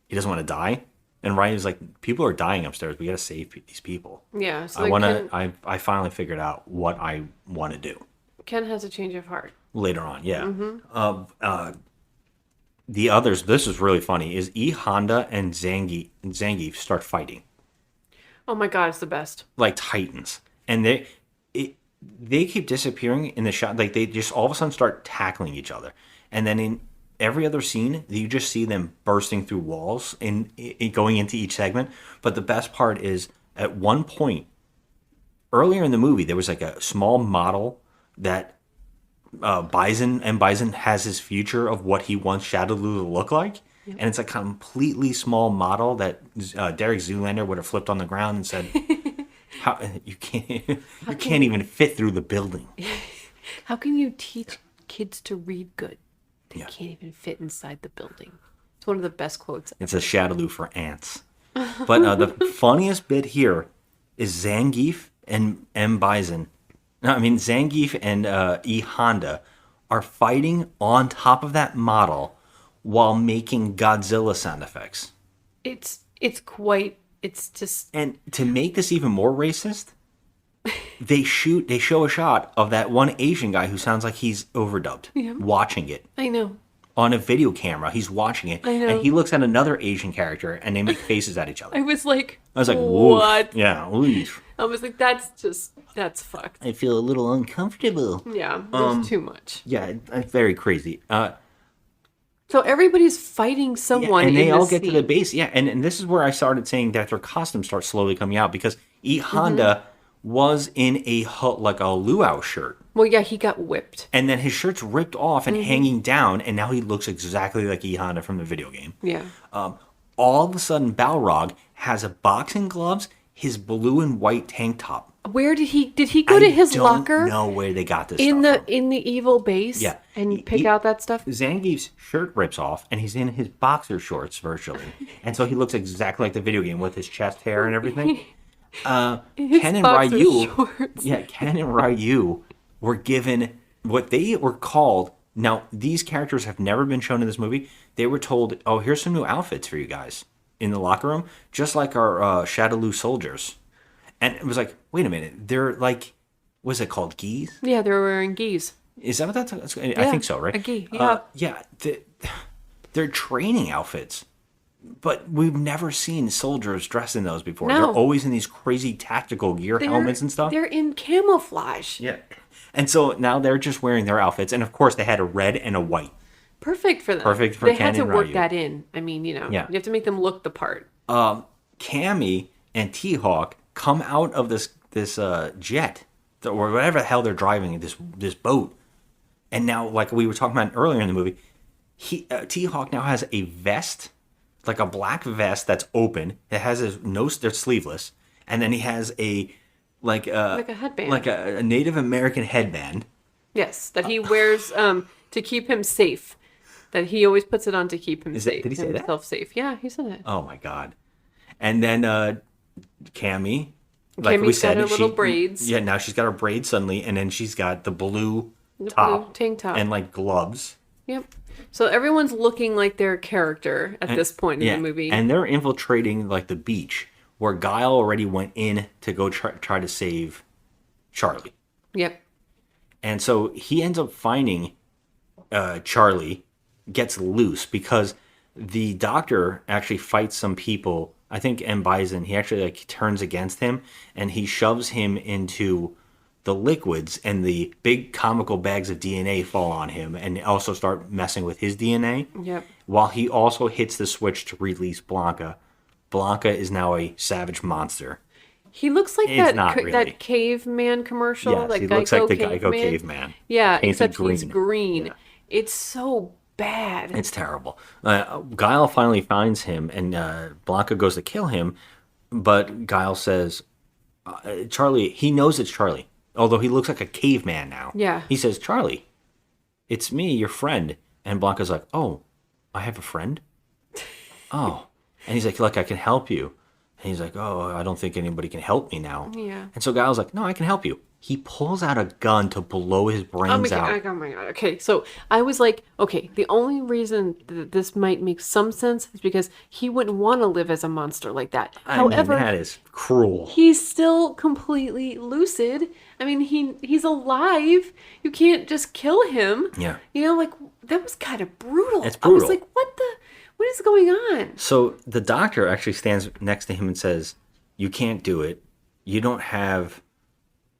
He doesn't want to die. And Ryu's like, people are dying upstairs. We got to save these people. Yeah. So I finally figured out what I want to do. Ken has a change of heart. Later on, yeah. Mm-hmm. The others, this is really funny, is E. Honda and Zangief start fighting. Oh my God, it's the best. Like titans. And they keep disappearing in the shot. Like they just all of a sudden start tackling each other. And then every other scene, you just see them bursting through walls and going into each segment. But the best part is at one point earlier in the movie, there was like a small model that Bison has his future of what he wants Shadaloo to look like. Yep. And it's a completely small model that Derek Zoolander would have flipped on the ground and said, "How you can't even fit through the building? How can you teach kids to read good? They can't even fit inside the building." It's one of the best quotes. It's a Shadaloo for ants. But the funniest bit here is Zangief and M. Bison. No, I mean Zangief and E. Honda are fighting on top of that model while making Godzilla sound effects. It's just. And to make this even more racist, they show a shot of that one Asian guy who sounds like he's overdubbed, watching it. I know. On a video camera, he's watching it, I know. and he looks at another Asian character, and they make faces at each other. I was like, what? Yeah, oof. I was like, that's fucked. I feel a little uncomfortable. Yeah, there's too much. Yeah, it's very crazy. So everybody's fighting someone, and they in all this get scene. to the base. Yeah, and this is where I started saying that their costumes start slowly coming out because E. Honda was in a luau shirt. Well, yeah, he got whipped. And then his shirt's ripped off and hanging down, and now he looks exactly like E. Honda from the video game. Yeah. All of a sudden, Balrog has a boxing gloves, his blue and white tank top. Where did he go to his locker? I don't know where they got this in stuff the in the evil base. Yeah, and pick out that stuff. Zangief's shirt rips off, and he's in his boxer shorts virtually, and so he looks exactly like the video game with his chest hair and everything. Ken and Ryu were given what they were called. Now, these characters have never been shown in this movie. They were told, "Oh, here's some new outfits for you guys in the locker room, just like our Shadaloo soldiers." And it was like, wait a minute, they're like, what's it called, gis? Yeah, they're wearing gis. Is that what that's? I think so, right? A gi, yeah. Yeah, they're training outfits. But we've never seen soldiers dressed in those before. No. They're always in these crazy tactical gear helmets and stuff. They're in camouflage. Yeah. And so now they're just wearing their outfits. And of course, they had a red and a white. Perfect for them. Perfect for Ken Ken and Ryu. They had to work that in. I mean, you have to make them look the part. Cammy and T-Hawk come out of this jet or whatever the hell they're driving, this boat. And now, like we were talking about earlier in the movie, T-Hawk now has a vest, like a black vest that's open. It has his nose, they're sleeveless, and then he has a headband, like a Native American headband. Yes, that he wears to keep him safe. That he always puts it on to keep him safe. Did he say himself safe? Yeah, he said it. Oh my god! And then Cammy, like we said, got her little braids. Yeah, now she's got her braids suddenly, and then she's got the blue blue tank top and like gloves. Yep. So everyone's looking like their character at this point in the movie. And they're infiltrating like the beach where Guile already went in to go try to save Charlie. Yep. And so he ends up finding Charlie, gets loose because the doctor actually fights some people. I think M. Bison, he actually turns against him and he shoves him into the liquids, and the big comical bags of DNA fall on him and also start messing with his DNA. Yep. While he also hits the switch to release Blanka. Blanka is now a savage monster. He looks like really. that caveman commercial. Yes, like he looks like the Geico caveman. Yeah, Painted except green. he's green. Yeah. It's so bad. It's terrible. Guile finally finds him, and Blanka goes to kill him, but Guile says, Charlie, he knows it's Charlie, although he looks like a caveman now. Yeah. He says, Charlie, it's me, your friend. And Blanka's like, oh, I have a friend? Oh. And he's like, look, I can help you. And he's like, oh, I don't think anybody can help me now. Yeah. And so Guile's like, no, I can help you. He pulls out a gun to blow his brains out. Oh my god. Okay, so I was like, okay, the only reason that this might make some sense is because he wouldn't want to live as a monster like that. However, that is cruel. He's still completely lucid. I mean, he's alive. You can't just kill him. Yeah. That was kind of brutal. It's brutal. I was like, what is going on? So the doctor actually stands next to him and says, you can't do it. You don't have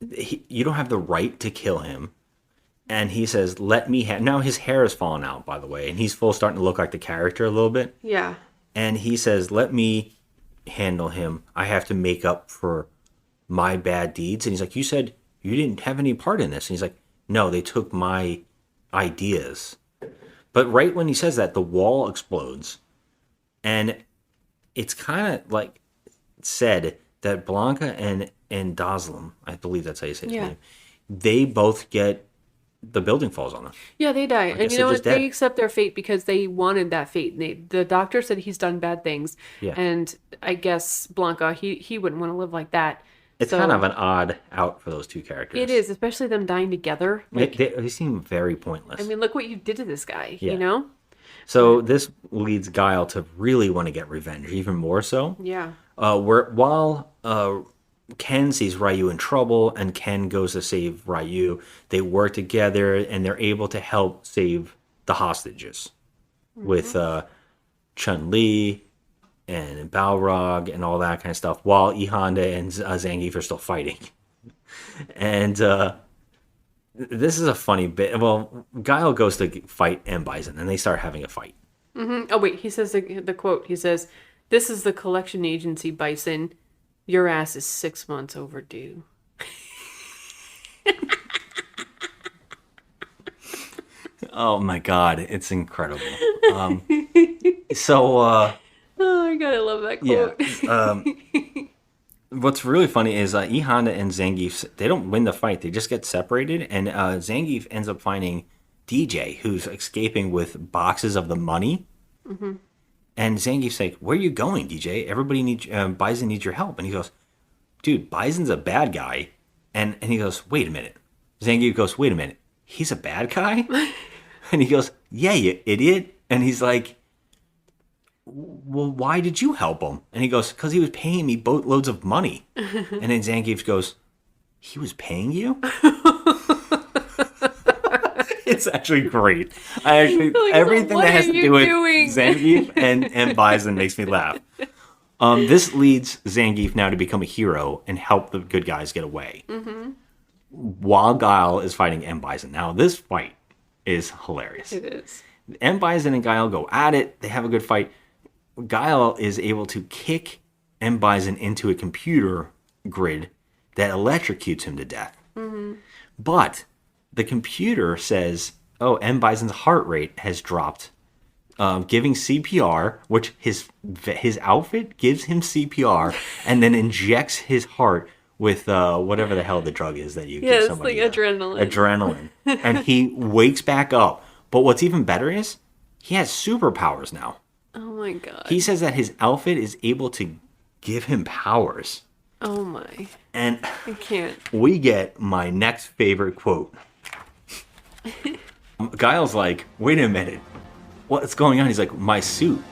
the right to kill him. And he says, let me now his hair is falling out, by the way, and he's starting to look like the character a little bit. Yeah. And he says, let me handle him. I have to make up for my bad deeds. And he's like, you said you didn't have any part in this. And he's like, no, they took my ideas. But right when he says that, the wall explodes. And it's kind of like said that Blanka and Doslam, I believe that's how you say his name, they both get, the building falls on them. Yeah, they die. And you know what? Dead. They accept their fate because they wanted that fate. The doctor said he's done bad things. Yeah. And I guess Blanka, he wouldn't want to live like that. It's kind of an odd out for those two characters. It is, especially them dying together. Like, they seem very pointless. I mean, look what you did to this guy, Yeah. you know? So this leads Guile to really want to get revenge, even more so. Yeah. While Ken sees Ryu in trouble and Ken goes to save Ryu, they work together and they're able to help save the hostages with Chun-Li and Balrog and all that kind of stuff, while E Honda and Zangief are still fighting. And this is a funny bit. Well, Guile goes to fight M. Bison and they start having a fight. Oh, wait, he says the quote. He says, "This is the collection agency, Bison. Your ass is 6 months overdue." Oh my god, it's incredible. Oh my god, I love that quote. Yeah. What's really funny is E Honda and Zangief, they don't win the fight. They just get separated, and Zangief ends up finding DJ, who's escaping with boxes of the money. Mm-hmm. And Zangief's like, "Where are you going, DJ? Everybody needs Bison needs your help." And he goes, "Dude, Bison's a bad guy." And he goes, "Wait a minute." Zangief goes, "Wait a minute. He's a bad guy?" And he goes, "Yeah, you idiot." And he's like, "Well, why did you help him?" And he goes, "Because he was paying me boatloads of money." And then Zangief goes, "He was paying you?" It's actually great. Like, everything that has to do with Zangief and Bison makes me laugh. This leads Zangief now to become a hero and help the good guys get away. Mm-hmm. While Guile is fighting M. Bison. Now, this fight is hilarious. It is. M. Bison and Guile go at it. They have a good fight. Guile is able to kick M. Bison into a computer grid that electrocutes him to death. Mm-hmm. But the computer says, "Oh, M. Bison's heart rate has dropped," giving CPR, which his outfit gives him CPR, and then injects his heart with whatever the hell the drug is that you give somebody. Yeah, it's like adrenaline. Adrenaline. And he wakes back up. But what's even better is he has superpowers now. Oh my god. He says that his outfit is able to give him powers. Oh my. And I can't. We get my next favorite quote. Guile's like, "Wait a minute. What's going on?" He's like, "My suit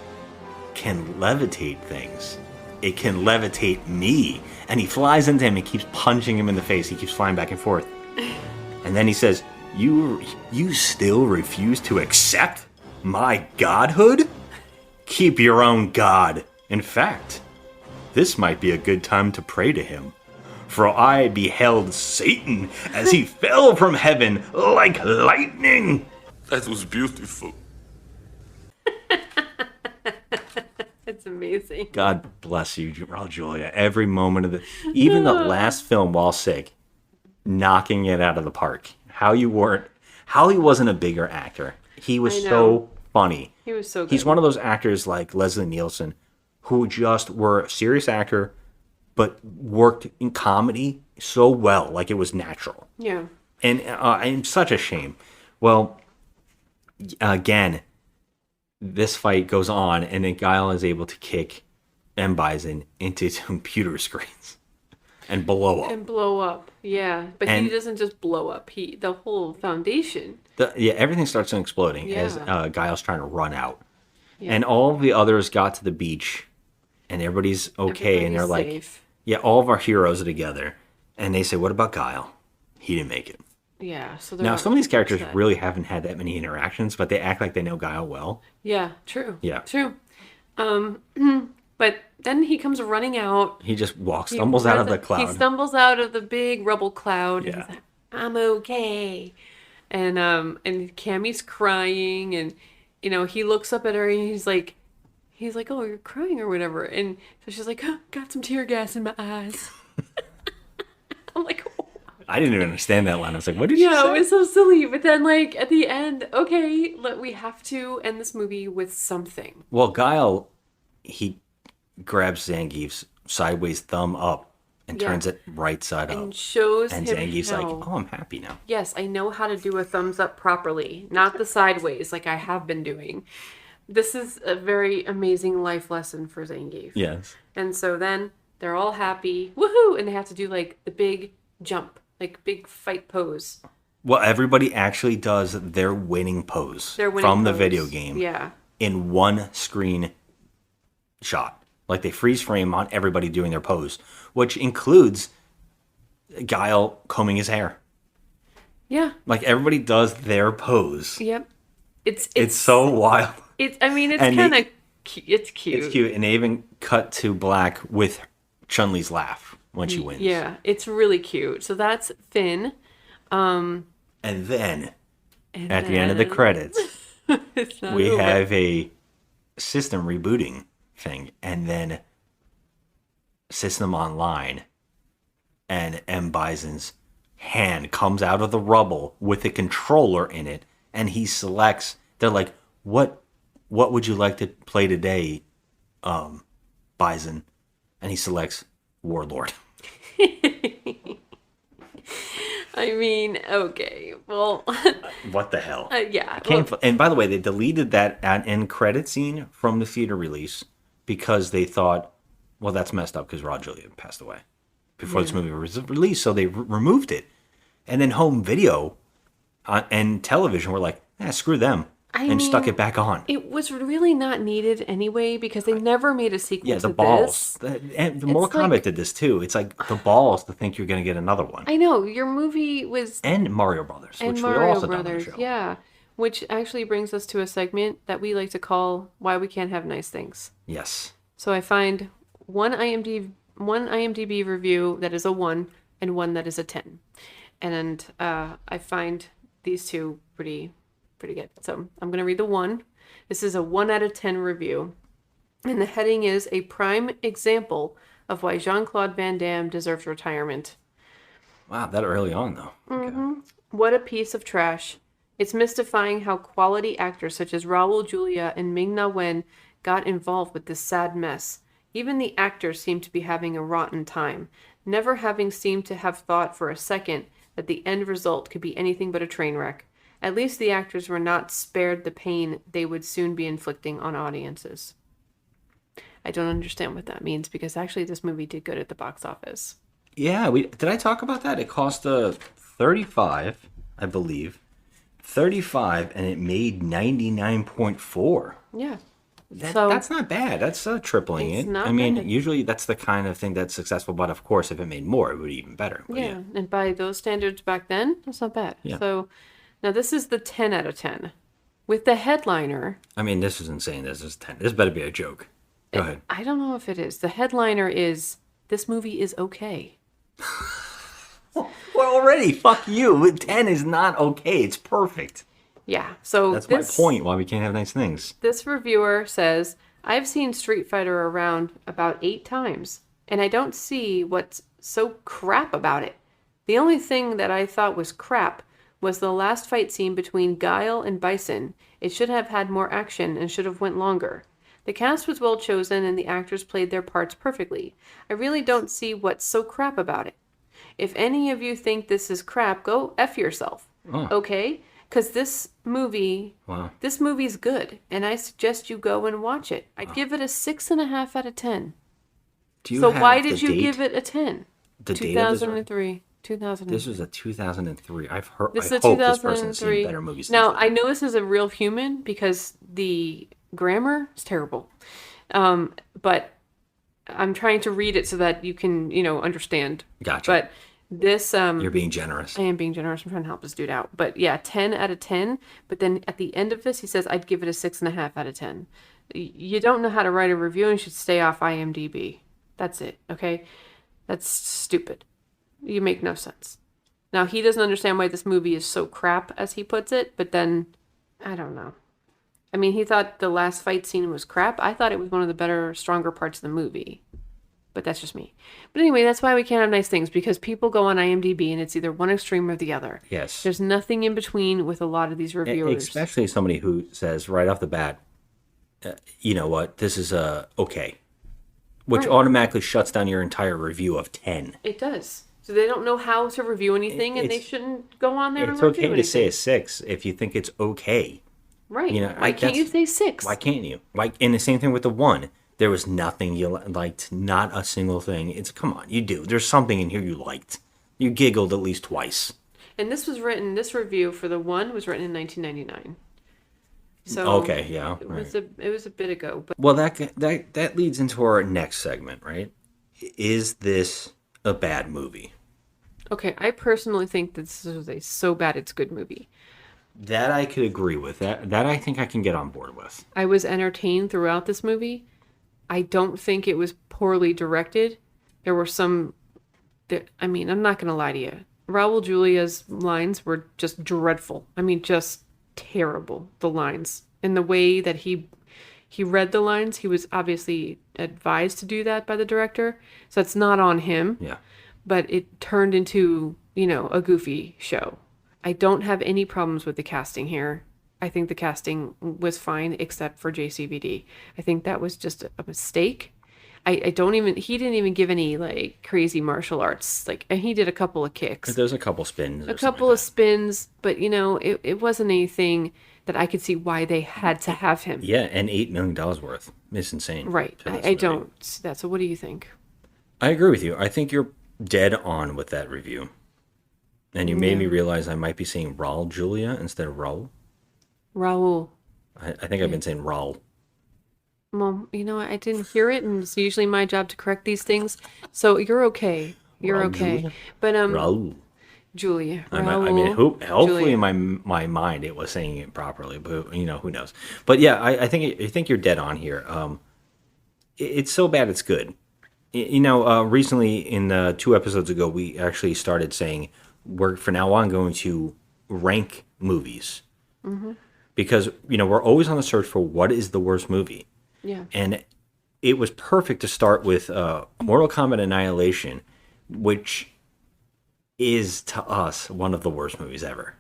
can levitate things. It can levitate me." And he flies into him and keeps punching him in the face. He keeps flying back and forth. And then he says, You still refuse to accept my godhood? Keep your own god. In fact, this might be a good time to pray to him. For I beheld Satan as he fell from heaven like lightning. That was beautiful. It's amazing. God bless you, Raul Julia. Every moment of even the last film, while sick, knocking it out of the park. How he wasn't a bigger actor. He was so funny. He was so good. He's one of those actors like Leslie Nielsen who just were a serious actor but worked in comedy so well, like it was natural. Yeah. And such a shame. Well, again, this fight goes on, and then Guile is able to kick M. Bison into computer screens and blow up. Yeah. But he doesn't just blow up. The whole foundation. Everything starts exploding as Guile's trying to run out. Yeah. And all of the others got to the beach, and everybody's okay. And they're safe. Like, all of our heroes are together. And they say, "What about Guile? He didn't make it." Yeah. So now, some of these characters really haven't had that many interactions, but they act like they know Guile well. Yeah, true. Yeah. True. But then he comes running out. He just stumbles out of the cloud. He stumbles out of the big rubble cloud. Yeah. And he's like, "I'm okay." and Cammie's crying, and he looks up at her and he's like, oh, you're crying or whatever, and so she's like, oh, got some tear gas in my eyes. I'm like, oh. I didn't even understand that line. I was like, what did you say? Yeah, it was so silly. But then, like, at the end, okay, we have to end this movie with something. Well, Guile, he grabs Zangief's sideways thumb up and turns it right side up. And shows and him Zangief's like, how, oh, I'm happy now. yes, I know how to do a thumbs up properly, not the sideways like I have been doing. This is a very amazing life lesson for Zangief. Yes. And so then they're all happy, woohoo, and they have to do, like, the big jump. Like, big fight pose. Well, everybody actually does their winning pose from the video game. Yeah. In one screen shot. Like, they freeze frame on everybody doing their pose, which includes Guile combing his hair. Yeah. Like, everybody does their pose. Yep. It's so wild. It's kind of it's cute. It's cute, and they even cut to black with Chun-Li's laugh when she wins. Yeah, it's really cute. So that's Finn. And then, at the end of the credits, we have a system rebooting thing, and then System Online, and M. Bison's hand comes out of the rubble with a controller in it, and he selects. They're like, "What would you like to play today, Bison?" And he selects Warlord. I mean, okay, well, what the hell? Yeah. And by the way, they deleted that end credit scene from the theater release because they thought, well, that's messed up because Raul Julia passed away before this movie was released, so they removed it. And then home video and television were like, screw them. Stuck it back on. It was really not needed anyway because they never made a sequel to the balls. this. And Mortal Kombat did this too. It's like the balls to think you're going to get another one. I know. Your movie was... And Mario Brothers, and which Mario we also Brothers, done on the show. Yeah. Which actually brings us to a segment that we like to call Why We Can't Have Nice Things. Yes. So I find one IMDb review that is a 1 and one that is a 10. And I find these two pretty good. So I'm going to read the 1. This is a 1 out of 10 review. And the heading is a prime example of why Jean-Claude Van Damme deserves retirement. Wow, that early on, though. Okay. Mm-hmm. What a piece of trash. It's mystifying how quality actors such as Raul Julia and Ming-Na Wen got involved with this sad mess. Even the actors seem to be having a rotten time, never having seemed to have thought for a second that the end result could be anything but a train wreck. At least the actors were not spared the pain they would soon be inflicting on audiences. I don't understand what that means because actually this movie did good at the box office. Yeah, did I talk about that? It cost 35, I believe. 35 and it made 99.4. Yeah. That's not bad. That's tripling it. Not I mean, bad. usually that's the kind of thing that's successful, but of course if it made more, it would be even better. But yeah, and by those standards back then, that's not bad. Yeah. So now this is the 10 out of 10 with the headliner. I mean, this is insane. This is 10. This better be a joke. Go ahead. I don't know if it is. The headliner is, this movie is okay. Well, already, fuck you. 10 is not okay. It's perfect. Yeah, so that's my point why we can't have nice things. This reviewer says, I've seen Street Fighter around about 8 times, and I don't see what's so crap about it. The only thing that I thought was crap was the last fight scene between Guile and Bison. It should have had more action and should have went longer. The cast was well chosen and the actors played their parts perfectly. I really don't see what's so crap about it. If any of you think this is crap, go F yourself. Oh. Okay? Because this movie's good, and I suggest you go and watch it. I'd give it a 6.5 out of 10. So why did you give it a 10? The 2003. 2003. This was a 2003. I've heard. This I is a hope this 2003. person's seen better movies. Now I know this is a real human because the grammar is terrible, but I'm trying to read it so that you can, understand. Gotcha. But this you're being generous. I am being generous. I'm trying to help this dude out. But yeah, 10 out of 10. But then at the end of this, he says, I'd give it a 6.5 out of 10. You don't know how to write a review and should stay off IMDb. That's it. Okay. That's stupid. You make no sense. Now, he doesn't understand why this movie is so crap, as he puts it, but then, I don't know. I mean, he thought the last fight scene was crap. I thought it was one of the better, stronger parts of the movie. But that's just me. But anyway, that's why we can't have nice things, because people go on IMDb and it's either one extreme or the other. Yes. There's nothing in between with a lot of these reviewers. Especially somebody who says right off the bat, you know what, this is okay. Which automatically shuts down your entire review of 10. It does. So they don't know how to review anything, and they shouldn't go on there and It's review okay anything. to say a 6 if you think it's okay. Right. You know, why can't you say 6? Why can't you? And the same thing with the 1. There was nothing you liked, not a single thing. It's, come on, you do. There's something in here you liked. You giggled at least twice. And this review for the 1 was written in 1999. So okay, yeah, it was a bit ago. But well, that leads into our next segment, right? Is this a bad movie? Okay, I personally think that this is a so bad it's good movie. That I could agree with. That I think I can get on board with. I was entertained throughout this movie. I don't think it was poorly directed. There were some... I mean, I'm not going to lie to you. Raul Julia's lines were just dreadful. I mean, just terrible, the lines. And the way that he read the lines, he was obviously advised to do that by the director. So it's not on him. Yeah. But it turned into, a goofy show. I don't have any problems with the casting here. I think the casting was fine, except for JCVD. I think that was just a mistake. He didn't even give any crazy martial arts. And he did a couple of kicks. There's a couple spins. A couple of spins, but it wasn't anything that I could see why they had to have him. Yeah, and $8 million worth. It's insane. Right. I don't see that. So what do you think? I agree with you. I think you're dead on with that review. And you made me realize I might be saying Raul Julia instead of Raul. Raul. I think I've been saying Raul. Well, I didn't hear it, and it's usually my job to correct these things. So you're okay. You're Raul okay. Julia? But Raul. Julia. I mean, hopefully Julia. in my mind it was saying it properly, but who knows? But yeah, I think you're dead on here. It's so bad it's good. Recently in 2 episodes ago, we actually started saying we're from now on going to rank movies. Mm-hmm. Because, we're always on the search for what is the worst movie. Yeah. And it was perfect to start with Mortal Kombat Annihilation, which is, to us, one of the worst movies ever.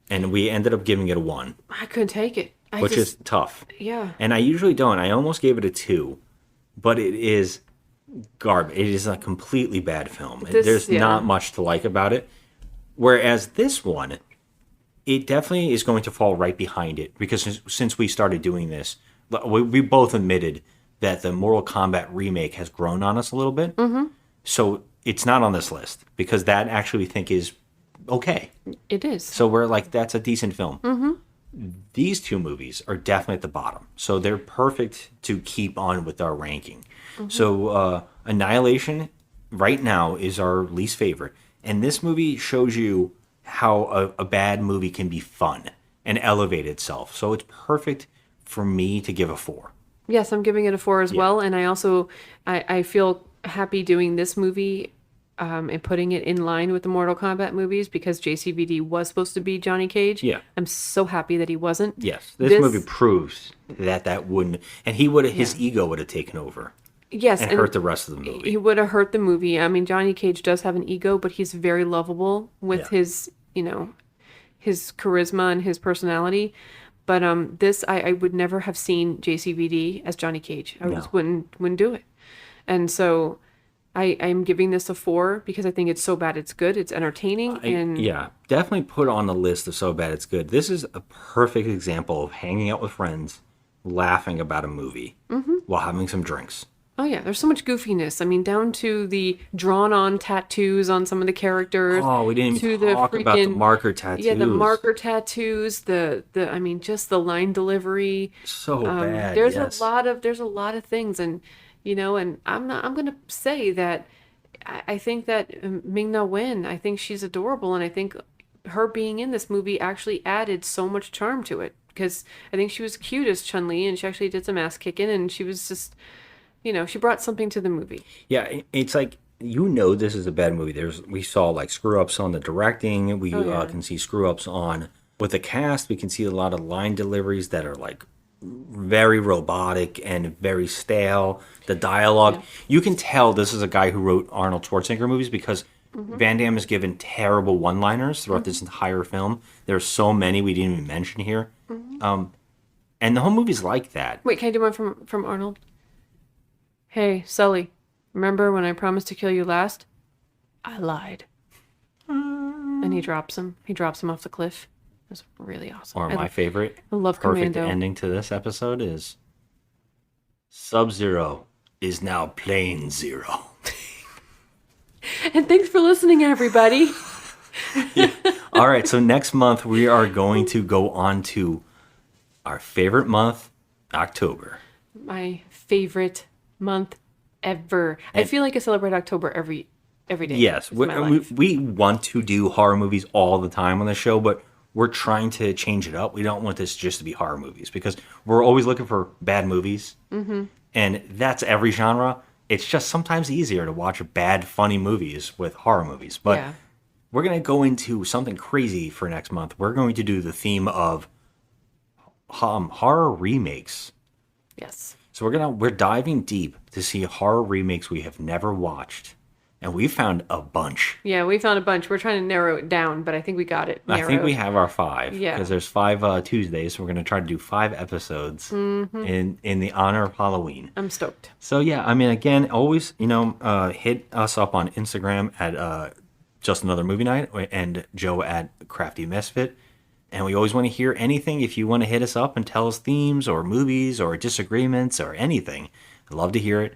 And we ended up giving it a 1. I couldn't take it. Which is tough. Yeah. And I usually don't. I almost gave it a 2. But it is garbage. It is a completely bad film. There's not much to like about it. Whereas this one... it definitely is going to fall right behind it because since we started doing this, we both admitted that the Mortal Kombat remake has grown on us a little bit. Mm-hmm. So it's not on this list because that actually we think is okay. It is. So we're like, that's a decent film. Mm-hmm. These 2 movies are definitely at the bottom. So they're perfect to keep on with our ranking. Mm-hmm. So Annihilation right now is our least favorite. And this movie shows you how a bad movie can be fun and elevate itself. So it's perfect for me to give a 4. Yes, I'm giving it a 4 as well. And I also, I feel happy doing this movie and putting it in line with the Mortal Kombat movies because JCVD was supposed to be Johnny Cage. Yeah. I'm so happy that he wasn't. Yes. This movie proves that wouldn't, and his ego would have taken over. Yes. And hurt the rest of the movie. He would have hurt the movie. I mean, Johnny Cage does have an ego, but he's very lovable with his, his charisma and his personality. But this, I would never have seen JCVD as Johnny Cage. I just wouldn't do it. And so I'm giving this a 4 because I think it's so bad it's good. It's entertaining. Definitely put on the list of so bad it's good. This is a perfect example of hanging out with friends, laughing about a movie while having some drinks. Oh, yeah. There's so much goofiness. I mean, down to the drawn-on tattoos on some of the characters. Oh, we didn't even talk about the marker tattoos. Yeah, the marker tattoos. I mean, just the line delivery. So bad. There's a lot of things, and and I'm going to say that I think that Ming-Na Wen. I think she's adorable, and I think her being in this movie actually added so much charm to it because I think she was cute as Chun-Li, and she actually did some ass kicking, and she was just. She brought something to the movie. Yeah, it's like you know this is a bad movie. We saw like screw ups on the directing. We can see screw ups on with the cast. We can see a lot of line deliveries that are like very robotic and very stale. The dialogue, you can tell this is a guy who wrote Arnold Schwarzenegger movies because Van Damme is given terrible one-liners throughout this entire film. There's so many we didn't even mention here, and the whole movie's like that. Wait, can I do one from Arnold? Hey, Sully, remember when I promised to kill you last? I lied. And he drops him. He drops him off the cliff. It was really awesome. Or my favorite, I love perfect Commando. ending to this episode is Sub-Zero is now Plane Zero. And thanks for listening, everybody. All right, so next month we are going to go on to our favorite month, October. My favorite month ever. I feel like I celebrate October every day. Yes, of my life. we want to do horror movies all the time on the show, but we're trying to change it up. We don't want this just to be horror movies because we're always looking for bad movies. And that's every genre. It's just sometimes easier to watch bad, funny movies with horror movies. But we're going to go into something crazy for next month. We're going to do the theme of horror remakes. Yes. So we're diving deep to see horror remakes we have never watched. And we found a bunch. Yeah, we found a bunch. We're trying to narrow it down, but I think we got it narrowed. I think we have our 5. Yeah. Because there's 5 Tuesdays, so we're going to try to do 5 episodes in the honor of Halloween. I'm stoked. So yeah, I mean, again, always, hit us up on Instagram at Just Another Movie Night and Joe at Crafty Misfit. And we always want to hear anything. If you want to hit us up and tell us themes or movies or disagreements or anything, I'd love to hear it.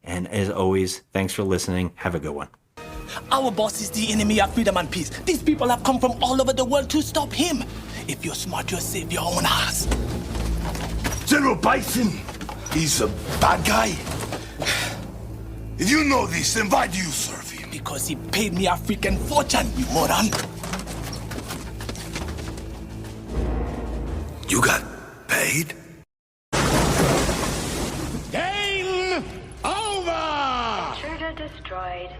And as always, thanks for listening. Have a good one. Our boss is the enemy of freedom and peace. These people have come from all over the world to stop him. If you're smart, you'll save your own ass. General Bison, he's a bad guy. If you know this, then why do you serve him? Because he paid me a freaking fortune, you moron. You got paid? Intruder destroyed.